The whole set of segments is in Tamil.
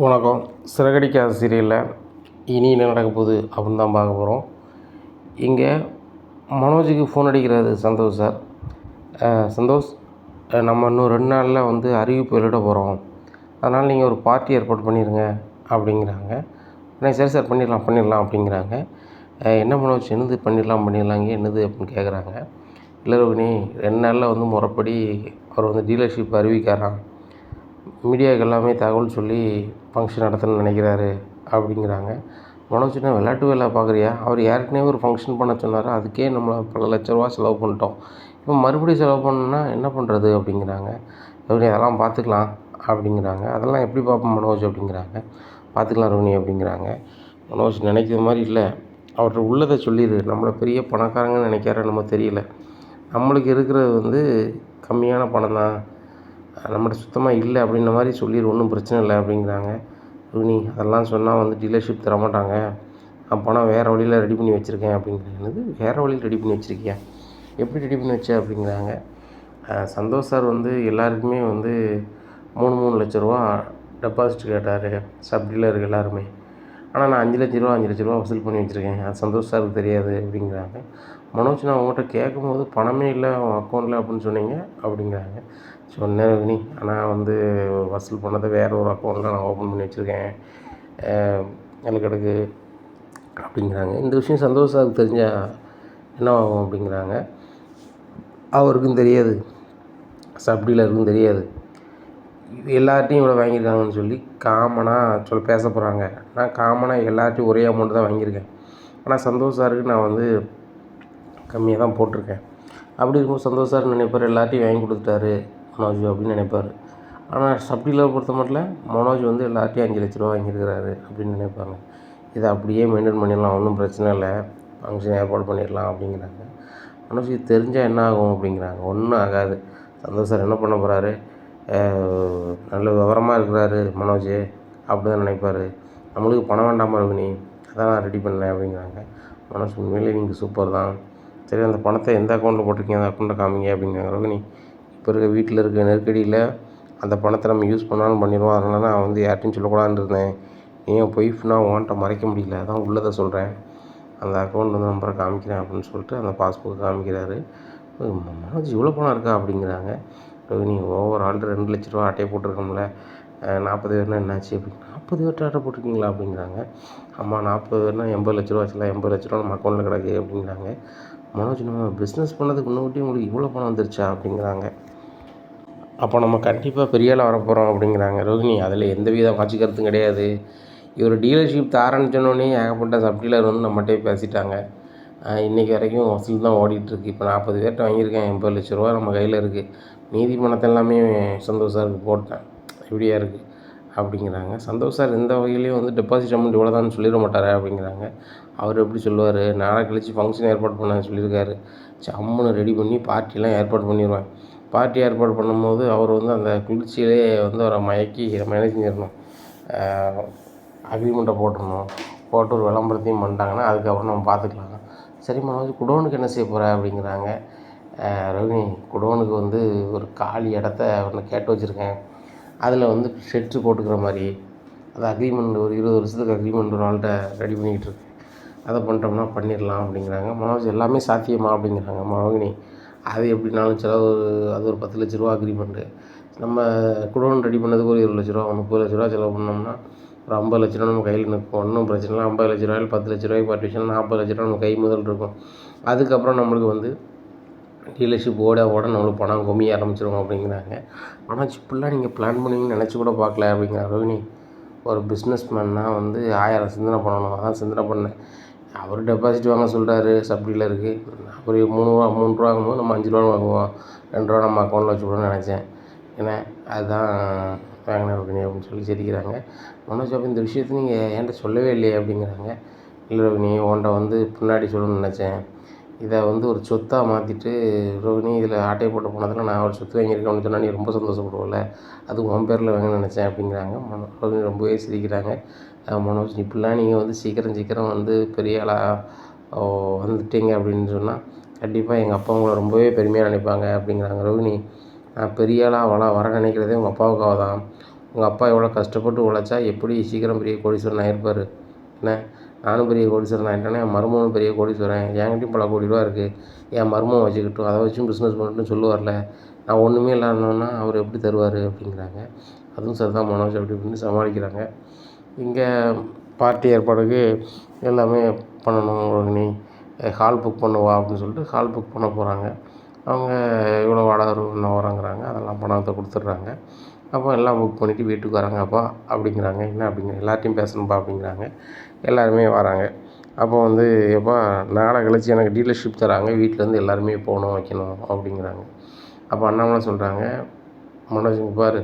வணக்கம். சிறகடிக்காத சீரியலில் இனி என்ன நடக்க போகுது அப்படின்னு தான் பார்க்க போகிறோம். இங்கே மனோஜுக்கு ஃபோன் அடிக்கிறாரு சந்தோஷ் சார். சந்தோஷ், நம்ம இன்னும் 2 நாளில் வந்து அறிவிப்பு வெளியிட போகிறோம், அதனால் நீங்கள் ஒரு பார்ட்டி ஏற்பாடு பண்ணிடுங்க அப்படிங்கிறாங்க. உடனே சரி சார் பண்ணிடலாம் அப்படிங்கிறாங்க. என்ன மனோஜ், என்னது பண்ணிடலாங்க என்னது அப்படின்னு கேட்குறாங்க. இல்லை ரோகிணி, 2 நாளில் வந்து முறைப்படி அவர் வந்து டீலர்ஷிப் அறிவிக்காராம், மீடியாவுக்கு எல்லாமே தகவல் சொல்லி ஃபங்க்ஷன் நடத்தணும்னு நினைக்கிறாரு அப்படிங்கிறாங்க. மனோஜ், என்ன விளையாட்டு வேலை பார்க்குறியா? அவர் ஏற்கனவே ஒரு ஃபங்க்ஷன் பண்ண சொன்னார், அதுக்கே நம்ம பல லட்ச ரூபா செலவு பண்ணிட்டோம், இப்போ மறுபடியும் செலவு பண்ணணுன்னா என்ன பண்ணுறது அப்படிங்கிறாங்க. ரோகிணி, அதெல்லாம் பார்த்துக்கலாம் அப்படிங்கிறாங்க. அதெல்லாம் எப்படி பார்ப்போம் மனோஜ் அப்படிங்கிறாங்க. பார்த்துக்கலாம் ரோகிணி அப்படிங்கிறாங்க. மனோஜ், நினைக்கிற மாதிரி இல்லை, அவர்கிட்ட உள்ளதை சொல்லிடு. நம்மளை பெரிய பணக்காரங்கன்னு நினைக்கிறாரு நம்ம தெரியல, நம்மளுக்கு இருக்கிறது வந்து கம்மியான பணம் தான், நம்மகிட்ட சுத்தமாக இல்லை அப்படின்ற மாதிரி சொல்லிடு, ஒன்றும் பிரச்சனை இல்லை அப்படிங்கிறாங்க. ரோகிணி, அதெல்லாம் சொன்னால் வந்து டீலர்ஷிப் தரமாட்டாங்க, நான் பணம் வேறு வழியில் ரெடி பண்ணி வச்சுருக்கேன் அப்படிங்கிறாங்க. என்னது வேறு வழியில் ரெடி பண்ணி வச்சுருக்கியா? எப்படி ரெடி பண்ணி வச்ச அப்படிங்கிறாங்க. சந்தோஷ் சார் வந்து எல்லாருக்குமே வந்து 3 லட்ச ரூபா டெபாசிட் கேட்டார், சப் டீலருக்கு எல்லாருமே. ஆனால் நான் 5 லட்ச ரூபா வசூல் பண்ணி வச்சுருக்கேன், அது சந்தோஷ் சாருக்கு தெரியாது அப்படிங்கிறாங்க. மனோஜ், நான் உங்கள்கிட்ட கேட்கும்போது பணமே இல்லை உன் அக்கௌண்ட்டில் அப்படின்னு சொன்னீங்க அப்படிங்கிறாங்க. சொன்னேன் ரோகிணி, ஆனால் வந்து வசூல் பண்ணதை வேறு ஒரு அக்கௌண்ட்டில் நான் ஓப்பன் பண்ணி வச்சுருக்கேன் எனக்கு அப்படிங்கிறாங்க. இந்த விஷயம் சந்தோஷ் சாருக்கு தெரிஞ்சால் என்ன ஆகும் அப்படிங்கிறாங்க. அவருக்கும் தெரியாது, சப் டீலருக்கும் தெரியாது, எல்லார்ட்டையும் இவ்வளோ வாங்கியிருக்காங்கன்னு சொல்லி காமனாக பேச போகிறாங்க. நான் காமனாக எல்லார்ட்டையும் ஒரே அமௌண்ட் தான் வாங்கியிருக்கேன், ஆனால் சந்தோஷ் சாருக்கு நான் வந்து கம்மியாக தான் போட்டிருக்கேன். அப்படி இருக்கும்போது சந்தோஷ் சார் நினைப்பார் எல்லார்ட்டையும் வாங்கி கொடுத்துட்டாரு மனோஜ் அப்படின்னு நினைப்பார். ஆனால் சப் டீலரை பொறுத்த மட்டும் மனோஜ் வந்து எல்லார்ட்டையும் 5 லட்ச ரூபா வாங்கியிருக்கிறாரு அப்படின்னு நினைப்பாங்க. இதை அப்படியே மெயின்டைன் பண்ணிடலாம், ஒன்றும் பிரச்சனை இல்லை, ஃபங்க்ஷன் ஏற்பாடு பண்ணிடலாம் அப்படிங்கிறாங்க. மனோஜ், இது தெரிஞ்சால் என்ன ஆகும் அப்படிங்கிறாங்க. ஒன்றும் ஆகாது, சந்தோஷ் சார் என்ன பண்ண போகிறாரு, நல்ல விவரமாக இருக்கிறாரு மனோஜ் அப்படி தான் நினைப்பார், நம்மளுக்கு பணம் வேண்டாமா ரோகிணி, அதான் நான் ரெடி பண்ணேன் அப்படிங்கிறாங்க. மனோஜ், உண்மையிலே நீங்கள் சூப்பர் தான், சரி அந்த பணத்தை எந்த அக்கௌண்ட்டில் போட்டிருக்கீங்க, அந்த அக்கௌண்ட்டை காமிங்க அப்படிங்கிறாங்க. ரோகிணி, இப்போ இருக்க வீட்டில் இருக்க நெருக்கடியில் அந்த பணத்தை நம்ம யூஸ் பண்ணாலும் பண்ணிடுவோம், அதனால நான் வந்து யார்ட்டையும் சொல்லக்கூடாதுன்னு இருந்தேன், ஏன் ஒய்ஃப்னால் உன்கிட்ட மறைக்க முடியல, அதான் உள்ளதை சொல்கிறேன், அந்த அக்கௌண்ட் வந்து நம்பரை காமிக்கிறேன் அப்படின்னு சொல்லிட்டு அந்த பாஸ்புக் காமிக்கிறாரு. மனோஜ், இவ்வளோ பணம் இருக்கா அப்படிங்கிறாங்க. ரோகிணி, ஓவர் ஆல் 2 லட்ச ரூபா அட்டையை போட்டிருக்கோம்ல, 40 பேர்னா என்னாச்சு அப்படின்னு. 40 பேர்ட்ட அட்டை போட்டிருக்கீங்களா அப்படிங்கிறாங்க. ஆமாம், 40 பேர்னா 80 லட்ச ரூபா ஆச்சுல, 80 லட்ச ரூபா நம்ம அக்கௌண்ட்டில் கிடக்கு அப்படிங்கிறாங்க. மனோஜ், நம்ம பிஸ்னஸ் பண்ணதுக்கு முன்னாடி உங்களுக்கு இவ்வளோ பணம் வந்துருச்சா அப்படிங்கிறாங்க. அப்போ நம்ம கண்டிப்பாக பெரிய ஆளாக வரப்போகிறோம் அப்படிங்கிறாங்க. ரோகிணி, அதில் எந்த வித மாற்று கருத்தும் கிடையாது, இவர் டீலர்ஷிப் தாரன்னு சொன்னோடனே ஏகப்பட்ட சப் டீலர் வந்து நம்மகிட்டே பேசிட்டாங்க, இன்றைக்கி வரைக்கும் வசூல் தான் ஓடிட்டுருக்கு. இப்போ 40 பேர்கிட்ட வாங்கியிருக்கேன், 80 லட்ச ரூபா நம்ம கையில் இருக்குது, மீதி பணத்தை எல்லாமே சந்தோஷ் சாருக்கு போட்டேன், இப்படியா இருக்குது அப்படிங்கிறாங்க. சந்தோஷ் சார் எந்த வகையிலையும் வந்து டெபாசிட் அமௌண்ட் இவ்வளோ தான் சொல்லிட மாட்டார் அப்படிங்கிறாங்க. அவர் எப்படி சொல்லுவார், நாளை கழித்து ஃபங்க்ஷன் ஏற்பாடு பண்ண சொல்லியிருக்காரு, அம்மனை ரெடி பண்ணி பார்ட்டிலாம் ஏற்பாடு பண்ணிடுவேன், பார்ட்டி ஏற்பாடு பண்ணும்போது அவர் வந்து அந்த குளிர்ச்சியிலே வந்து அவரை மயக்கி நம்ம என்ன செஞ்சிடணும், அக்ரிமெண்ட்டை போட்டுடணும், போட்டு ஒரு விளம்பரத்தையும் பண்ணிட்டாங்கன்னா அதுக்கப்புறம் நம்ம பார்த்துக்கலாம். சரி மனோஜ், குடோனுக்கு என்ன செய்ய போகிற அப்படிங்கிறாங்க. ரோகிணி, குடோனுக்கு வந்து ஒரு காலி இடத்த ஒன்று கேட்டு வச்சுருக்கேன், அதில் வந்து ஷெட்ரு போட்டுக்கிற மாதிரி, அது அக்ரிமெண்ட் ஒரு 20 வருஷத்துக்கு அக்ரிமெண்ட் ஒரு ஆள்கிட்ட ரெடி பண்ணிக்கிட்டு இருக்கேன், அதை பண்ணிட்டோம்னா பண்ணிடலாம் அப்படிங்கிறாங்க. மனோஜ், எல்லாமே சாத்தியமா அப்படிங்கிறாங்க. ரோகிணி, அது எப்படினாலும் செலவு, அது ஒரு 10 லட்ச ரூபா அக்ரிமெண்ட்டு, நம்ம குடோன் ரெடி பண்ணதுக்கு ஒரு 20 லட்ச ரூபா 30 லட்ச ரூபா செலவு பண்ணோம்னா ஒரு 50 லட்ச ரூபா நம்ம கையில் நிற்கும், ஒன்றும் பிரச்சனை இல்லை. 50 லட்ச ரூபாயில் 10 லட்ச ரூபாய்க்கு பார்ட்டிஷன், 40 லட்ச ரூபா நம்ம கை முதல் இருக்கும், அதுக்கப்புறம் நம்மளுக்கு வந்து டீலர்ஷிப் ஓட நம்மளுக்கு பணம் குமிய ஆரம்பிச்சிடும் அப்படிங்கிறாங்க. ஆனால் இப்படிலாம் நீங்கள் பிளான் பண்ணுவீங்கன்னு நினச்சி கூட பார்க்கல அப்படிங்கிறாங்க. ரோகிணி, ஒரு பிஸ்னஸ் மேன்னால் வந்து 1000 சிந்தனை பண்ணணும், அதான் சிந்தனை பண்ணேன், அவர் டெபாசிட் வாங்க சொல்கிறாரு சப் டீலருக்கு, அவர் 3 ரூபா வாங்கும்போது நம்ம 5 ரூபா வாங்குவோம், 2 ரூபா நம்ம அக்கௌண்ட்டில் வச்சுக்கணும்னு நினச்சேன், ஏன்னா அதுதான் வாங்கினேன் ரோகிணி அப்படின்னு சொல்லி சிரிக்கிறாங்க. மனோஜ், அப்போ இந்த விஷயத்தை நீங்கள் என்கிட்ட சொல்லவே இல்லையே அப்படிங்கிறாங்க. இல்லை ரோகிணி, உன்கிட்ட வந்து பின்னாடி சொல்லணும்னு நினச்சேன், இதை வந்து ஒரு சொத்தாக மாற்றிட்டு, ரோகிணி இதில் ஆட்டையை போட்டு போனதில் நான் ஒரு சொத்து வாங்கியிருக்கேன் அப்படின்னு சொன்னால் நீ ரொம்ப சந்தோஷப்படுவோம்ல, அது உன் பேரில் வாங்கணும்னு நினச்சேன் அப்படிங்கிறாங்க. ரோகிணி ரொம்பவே சிரிக்கிறாங்க. மனோஜ், இப்படிலாம் நீங்கள் வந்து சீக்கிரம் வந்து பெரிய ஆளாக வந்துட்டீங்க அப்படின்னு சொன்னால் கண்டிப்பாக எங்கள் அப்பா உங்களை ரொம்பவே பெருமையாக நினைப்பாங்க அப்படிங்கிறாங்க. ரோகிணி, நான் பெரிய ஆளாக வர நினைக்கிறதே உங்கள் அப்பாவுக்காக தான், உங்கள் அப்பா எவ்வளோ கஷ்டப்பட்டு உழைச்சா எப்படி சீக்கிரம் பெரிய கோடீஸ்வரன் ஆகிருப்பார். என்ன, நானும் பெரிய கோடீஸ்வரன் ஆகிட்டேன்னா என் மருமகனும் பெரிய கோடீஸ்வரன், என்கிட்டையும் பல கோடி ரூபா இருக்குது, என் மருமகன் வச்சுக்கிட்டும் அதை வச்சும் பிஸ்னஸ் பண்ணட்டுன்னு சொல்லுவார்ல, நான் ஒன்றுமே இல்லாதோன்னா அவர் எப்படி தருவார் அப்படிங்கிறாங்க. அதுவும் சரிதான் மனோஜ் அப்படி இப்படின்னு சமாளிக்கிறாங்க. இங்கே பார்ட்டி ஏற்பாடுக்கு எல்லாமே பண்ணணும் ரோகிணி, ஹால் புக் பண்ணுவா அப்படின்னு சொல்லிட்டு ஹால் புக் பண்ண போகிறாங்க. அவங்க இவ்வளோ வாடகை என்ன வராங்கிறாங்க, அதெல்லாம் பணத்தை கொடுத்துட்றாங்க. அப்போ எல்லாம் புக் பண்ணிவிட்டு வீட்டுக்கு வராங்கப்பா அப்படிங்கிறாங்க. என்ன அப்படிங்கிற, எல்லார்ட்டையும் பேசணும்ப்பா அப்படிங்கிறாங்க. எல்லாருமே வராங்க. அப்போ வந்து எப்பா நாளை கழிச்சு எனக்கு டீலர்ஷிப் தராங்க, வீட்டிலேருந்து எல்லாருமே போகணும் வைக்கணும் அப்படிங்கிறாங்க. அப்போ அண்ணாமலை சொல்கிறாங்க, மனோஜுங்க பாரு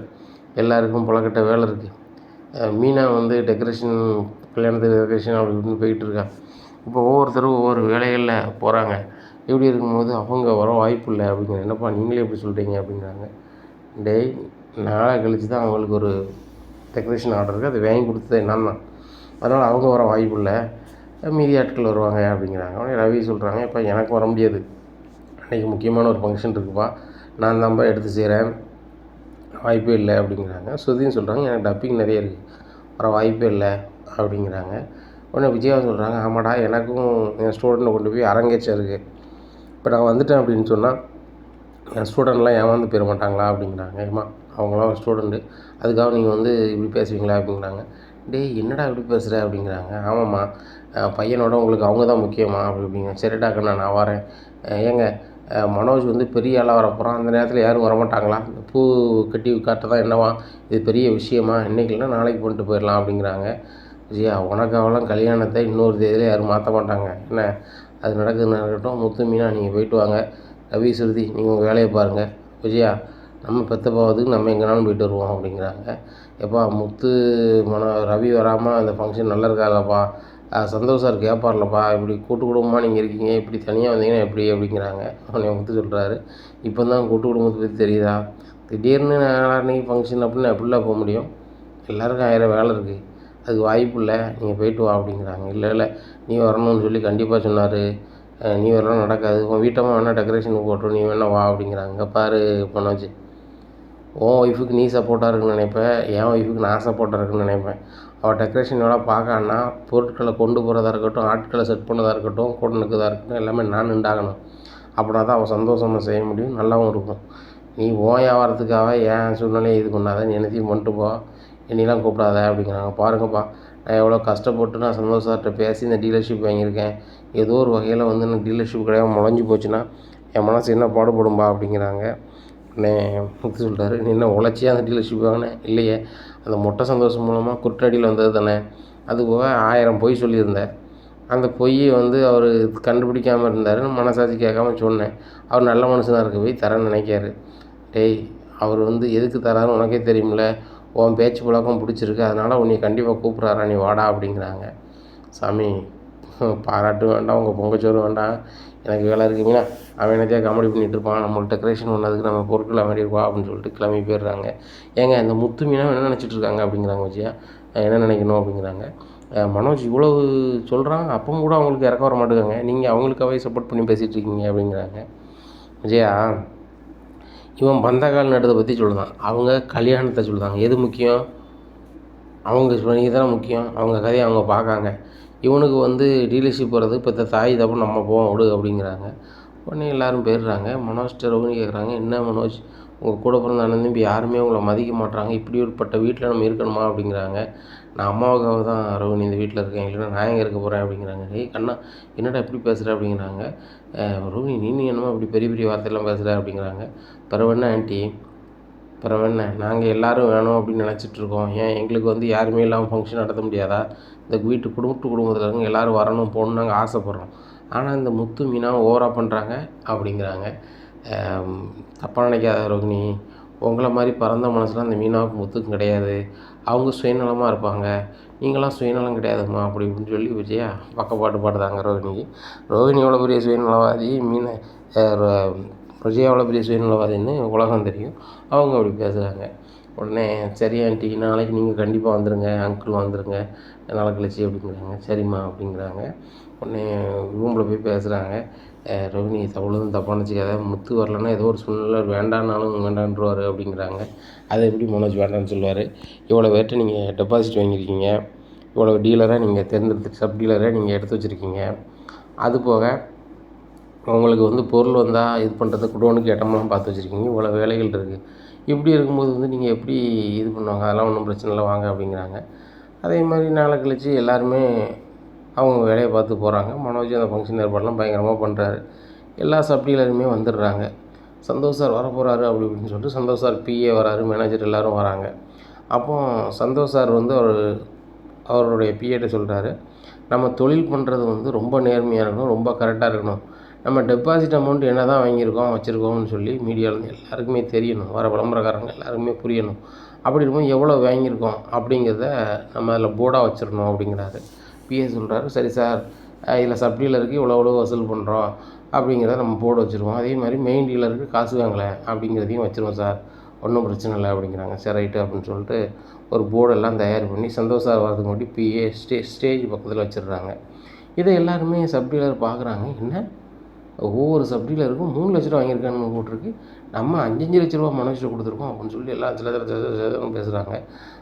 எல்லாருக்கும் புலக்கட்ட வேலை இருக்குது, மீனா வந்து டெக்கரேஷன் கல்யாணத்துக்கு டெக்கரேஷன் அப்படி இப்படின்னு போயிட்டுருக்கா. இப்போ ஒவ்வொருத்தரும் ஒவ்வொரு வேலைகளில் போகிறாங்க. இப்படி இருக்கும்போது அவங்க வர வாய்ப்பு இல்லை அப்படிங்கிறாங்க. என்னப்பா நீங்களே எப்படி சொல்கிறீங்க அப்படிங்கிறாங்க. டேய், நாளை கழிச்சு தான் அவங்களுக்கு ஒரு டெக்கரேஷன் ஆர்டர் இருக்குது, அதை வாங்கி கொடுத்தது நான் தான், அதனால் அவங்க வர வாய்ப்பு இல்லை, மீதி ஆட்கள் வருவாங்க அப்படிங்கிறாங்க. உடனே ரவி சொல்கிறாங்க, இப்போ எனக்கு வர முடியாது, அன்றைக்கி முக்கியமான ஒரு ஃபங்க்ஷன் இருக்குப்பா, நான் தான்ப்பா எடுத்து செய்கிறேன், வாய்ப்பே இல்லை அப்படிங்கிறாங்க. ஸ்ருதின்னு சொல்கிறாங்க, எனக்கு டப்பிங் நிறைய இருக்குது, வர வாய்ப்பே இல்லை அப்படிங்கிறாங்க. உடனே விஜயா சொல்கிறாங்க, ஆமாடா எனக்கும் என் ஸ்டூடெண்ட்டை கொண்டு போய் அரங்கேற்றம் இருக்குது, இப்போ நான் வந்துட்டேன் அப்படின்னு சொன்னால் என் ஸ்டூடெண்ட்லாம் ஏமாந்து போயிட மாட்டாங்களா அப்படிங்கிறாங்க. ஏம்மா அவங்களாம் ஒரு ஸ்டூடெண்ட்டு, அதுக்காக நீங்கள் வந்து இப்படி பேசுவீங்களா அப்படிங்கிறாங்க. டேய் என்னடா இப்படி பேசுகிற அப்படிங்கிறாங்க. ஆமாம்மா, பையனோட உங்களுக்கு அவங்க தான் முக்கியமா அப்படி அப்படிங்க. சரிடா கண்ணா நான் வரேன். ஏங்க மனோஜ் வந்து பெரிய ஆளாக வரப்போகிறான், அந்த நேரத்தில் யாரும் வரமாட்டாங்களா, இந்த பூ கட்டி காட்ட தான் என்னவா இது பெரிய விஷயமா, இன்றைக்கி இல்லைனா நாளைக்கு பண்ணிட்டு போயிடலாம் அப்படிங்கிறாங்க. விஜயா உனக்கு அவெல்லாம் கல்யாணத்தை இன்னொரு தேதியில் யாரும் மாற்ற மாட்டாங்க, என்ன அது நடக்குதுன்னு நடக்கட்டும், முத்து மீனா நீங்கள் போயிட்டு வாங்க, ரவி ஸ்ருதி நீங்கள் உங்கள் வேலையை பாருங்கள், விஜயா நம்ம பெற்ற போகிறதுக்கு நம்ம எங்கேனாலும் போயிட்டு வருவோம் அப்படிங்கிறாங்க. எப்பா முத்து ரவி வராமல் அந்த ஃபங்க்ஷன் நல்லா இருக்காதுல்லப்பா, சந்தோஷ் சார் கேட்பார்லப்பா, இப்படி கூட்டு குடும்பமாக நீங்கள் இருக்கீங்க, இப்படி தனியாக வந்தீங்கன்னா எப்படி அப்படிங்கிறாங்க. அவனை முத்து சொல்கிறாரு, இப்போ தான் கூட்டு குடும்பத்தை பற்றி தெரியுதா, திடீர்னு நாளைக்கு ஃபங்க்ஷன் அப்படின்னு எப்படிலாம் போக முடியும், எல்லாருக்கும் 1000 வேலை இருக்குது, அதுக்கு வாய்ப்பு இல்லை, நீங்கள் போயிட்டு வா அப்படிங்கிறாங்க. இல்லை நீ வரணும்னு சொல்லி கண்டிப்பாக சொன்னார், நீ வரலாம் நடக்காது, உன் வீட்டம்மா வேணால் டெக்கரேஷனுக்கு போட்டோம், நீ வேணா வா அப்படிங்கிறாங்க. பாரு மனோஜ், உன் ஒய்ஃபுக்கு நீ சப்போர்ட்டாக இருக்குன்னு நினைப்பேன், என் ஒய்ஃபுக்கு நான் சப்போர்ட்டாக இருக்குன்னு நினைப்பேன். அவள் டெக்கரேஷன் எவ்வளோ பார்க்கான்னா பொருட்களை கொண்டு போகிறதா இருக்கட்டும், ஆட்களை செட் பண்ணதாக இருக்கட்டும், கூட நிற்கிறதா இருக்கட்டும், எல்லாமே நான் நின்றாகணும், அப்படின்னா தான் அவள் சந்தோஷமாக செய்ய முடியும், நல்லாவும் இருக்கும். நீ ஓன் வியாபாரத்துக்காக என் சூழ்நிலையை இது பண்ணாத, நீ என்னத்தையும் பண்ணிட்டு போ, என்னெல்லாம் கூப்பிடாத அப்படிங்கிறாங்க. பாருங்கப்பா நான் எவ்வளோ கஷ்டப்பட்டு நான் சந்தோஷ் சார்கிட்ட பேசி இந்த டீலர்ஷிப் வாங்கியிருக்கேன், ஏதோ ஒரு வகையில் வந்து நான் டீலர்ஷிப் கிடையாது முளைஞ்சி போச்சுன்னா என் மனசு என்ன பாடுபடும்பா அப்படிங்கிறாங்க. உடனே முத்து சொல்கிறாரு, நீ என்ன உழைச்சியா அந்த டீலர்ஷிப் வாங்கினேன், இல்லையே அந்த மொட்டை சந்தோஷம் மூலமாக குற்றடியில் வந்தது தானே, அதுபோக 1000 பொய் சொல்லியிருந்தேன், அந்த பொய்யை வந்து அவர் கண்டுபிடிக்காமல் இருந்தார், மனசாட்சி கேட்காம சொன்னேன், அவர் நல்ல மனுஷனாக இருக்க போய் தரேன்னு நினைக்காரு. டேய் அவர் வந்து எதுக்கு தராருன்னு உனக்கே தெரியுமில்ல, உன் பேச்சு பழக்கம் பிடிச்சிருக்கு, அதனால் உன்னை கண்டிப்பாக கூப்பிட்றாரா, நீ வாடா அப்படிங்கிறாங்க. சாமி பாராட்டு வேண்டாம், உங்கள் பொங்கச்சோறு வேண்டாம், எனக்கு வேலை இருக்குங்களா, அவன் என்னத்தையா காமெடி பண்ணிகிட்டு இருப்பான், நம்மளுக்கு டெக்கரேஷன் பண்ணதுக்கு நம்ம பொருட்கள் வேண்டியிருப்பா அப்படின்னு சொல்லிட்டு கிளம்பி போயிடுறாங்க. ஏங்க இந்த முத்து மீனா என்ன நினச்சிட்டு இருக்காங்க அப்படிங்கிறாங்க விஜயா. என்ன நினைக்கணும் அப்படிங்கிறாங்க. மனோஜ் இவ்வளவு சொல்கிறான், அப்பவும் கூட அவங்களுக்கு இறக்க வர மாட்டேங்காங்க, நீங்கள் அவங்களுக்காகவே சப்போர்ட் பண்ணி பேசிகிட்டு இருக்கீங்க அப்படிங்கிறாங்க. விஜயா இவன் பந்தக்கால் நடுறதை பற்றி சொல்லுதான், அவங்க கல்யாணத்தை சொல்லுதாங்க, எது முக்கியம், அவங்க நீங்கள் தானே முக்கியம், அவங்க கதையை அவங்க பார்க்காங்க, இவனுக்கு வந்து டீலர்ஷிப் வர்றது இப்போ தாய் தப்பு நம்ம போவோம் விடு அப்படிங்கிறாங்க. உடனே எல்லோரும் போயிடுறாங்க. மனோஜ்கிட்ட ரோகிணி கேட்குறாங்க, என்ன மனோஜ் உங்கள் கூட பிறந்த அண்ணன் தம்பி யாருமே உங்களை மதிக்க மாட்றாங்க, இப்படி ஒருப்பட்ட வீட்டில் நம்ம இருக்கணுமா அப்படிங்கிறாங்க. நான் அம்மாவுக்காக தான் ரோகிணி இந்த வீட்டில் இருக்கேன், இல்லைன்னா நான் எங்கே இருக்க போகிறேன் அப்படிங்கிறாங்க. ஏய் கண்ணா என்னடா எப்படி பேசுகிற அப்படிங்கிறாங்க. ரோகிணி நீ என்னமோ இப்படி பெரிய பெரிய வார்த்தையெல்லாம் பேசுகிற அப்படிங்கிறாங்க. பிறவென்ன ஆண்டி, பிறவென்ன நாங்கள் எல்லோரும் வேணும் அப்படின்னு நினச்சிட்ருக்கோம், ஏன் எங்களுக்கு வந்து யாருமே இல்லாமல் ஃபங்க்ஷன் நடத்த முடியாதா, இந்த வீட்டு குடும்பத்தில் இருக்க எல்லோரும் வரணும் போகணுன்னு நாங்கள் ஆசைப்பட்றோம், ஆனால் இந்த முத்து மீனா ஓவராக பண்ணுறாங்க அப்படிங்கிறாங்க. தப்பாக நினைக்காத ரோகிணி, உங்களை மாதிரி பரந்த மனசுலாம் அந்த மீனாவுக்கு முத்துக்கும் கிடையாது, அவங்க சுயநலமாக இருப்பாங்க, நீங்களாம் சுயநலம் கிடையாதும்மா அப்படி இப்படின்னு சொல்லி விஜயா பக்கப்பாட்டு பாடுதாங்க ரோகிணிக்கு. ரோகிணி எவ்வளோ பெரிய சுயநலவாதி, விஜயா எவ்வளோ பெரிய சுயநலவாதின்னு உலகம் தெரியும், அவங்க அப்படி பேசுகிறாங்க. உடனே சரி ஆண்டி நாளைக்கு நீங்கள் கண்டிப்பாக வந்துடுங்க, அங்கிள் வந்துடுங்க நாளை கழிச்சு அப்படிங்கிறாங்க. சரிம்மா அப்படிங்கிறாங்க. உடனே ரூமில் போய் பேசுகிறாங்க. ரோகிணி அவ்வளோதும் தப்பாக நினச்சிக்காத, முத்து வரலன்னா ஏதோ ஒரு சூழ்நிலை வேண்டான்னாலும் வேண்டான்ருவார் அப்படிங்கிறாங்க. அதை எப்படி மனோஜ் வேண்டான்னு சொல்லுவார்? இவ்வளோ பேர்கிட்ட நீங்கள் டெபாசிட் வாங்கியிருக்கீங்க, இவ்வளோ டீலராக நீங்கள் தேர்ந்தெடுத்து சப் டீலரை நீங்கள் எடுத்து வச்சுருக்கீங்க. அது போக உங்களுக்கு வந்து பொருள் வந்தால் இது பண்ணுறது குடோனுக்கு இடமெல்லாம் பார்த்து வச்சுருக்கீங்க, இவ்வளோ வேலைகள் இருக்குது. இப்படி இருக்கும்போது வந்து நீங்கள் எப்படி இது பண்ணுவாங்க? அதெல்லாம் ஒன்றும் பிரச்சனை இல்லை வாங்க அப்படிங்கிறாங்க. அதே மாதிரி நாளை கழிச்சு எல்லாருமே அவங்க வேலையை பார்த்து போகிறாங்க. மனோஜ் அந்த ஃபங்க்ஷன் ஏற்பாடெலாம் பயங்கரமாக பண்ணுறாரு. எல்லா சப் டீலருமே வந்துடுறாங்க. சந்தோஷ் சார் வரப்போகிறாரு அப்படி இப்படின்னு சொல்லிட்டு சந்தோஷ் சார் பிஏ வராரு, மேனேஜர் எல்லோரும் வராங்க. அப்போது சந்தோஷ் சார் வந்து அவருடைய பிஏட்ட சொல்கிறாரு, நம்ம தொழில் பண்ணுறது வந்து ரொம்ப நேர்மையாக இருக்கணும், ரொம்ப கரெக்டாக இருக்கணும். நம்ம டெபாசிட் அமௌண்ட் என்ன தான் வாங்கியிருக்கோம் வச்சுருக்கோம்னு சொல்லி மீடியாவில் எல்லாருக்குமே தெரியணும், வர விளம்பரக்காரங்க எல்லாருக்குமே புரியணும். அப்படி இருக்கும்போது எவ்வளோ வாங்கியிருக்கோம் அப்படிங்கிறத நம்ம அதில் போர்டாக வச்சிடணும் அப்படிங்கிறாரு. பிஏ சொல்கிறாரு, சரி சார், இதில் சப் டீலருக்கு இவ்வளோ வசூல் பண்ணுறோம் அப்படிங்கிறத நம்ம போர்டு வச்சுருவோம். அதே மாதிரி மெயின் டீலருக்கு காசு வாங்கலை அப்படிங்கிறதையும் வச்சுருவோம் சார், ஒன்றும் பிரச்சனை இல்லை அப்படிங்கிறாங்க. சரி ரைட்டு அப்படின்னு சொல்லிட்டு ஒரு போர்டெல்லாம் தயார் பண்ணி சந்தோஷ் சார் வரதுக்கு முன்னாடி பிஏ ஸ்டேஜ் பக்கத்தில் வச்சிடுறாங்க. இதை எல்லாருமே சப் டீலர் பார்க்குறாங்க. என்ன ஒவ்வொரு சப் டீலருக்கும் 3 லட்ச ரூபா வாங்கியிருக்கான்னு போட்டிருக்கு, நம்ம 5 லட்ச ரூபா மனோஜ்கிட்ட கொடுத்துருக்கோம் அப்படின்னு சொல்லி எல்லாம் சில பேசுகிறாங்க.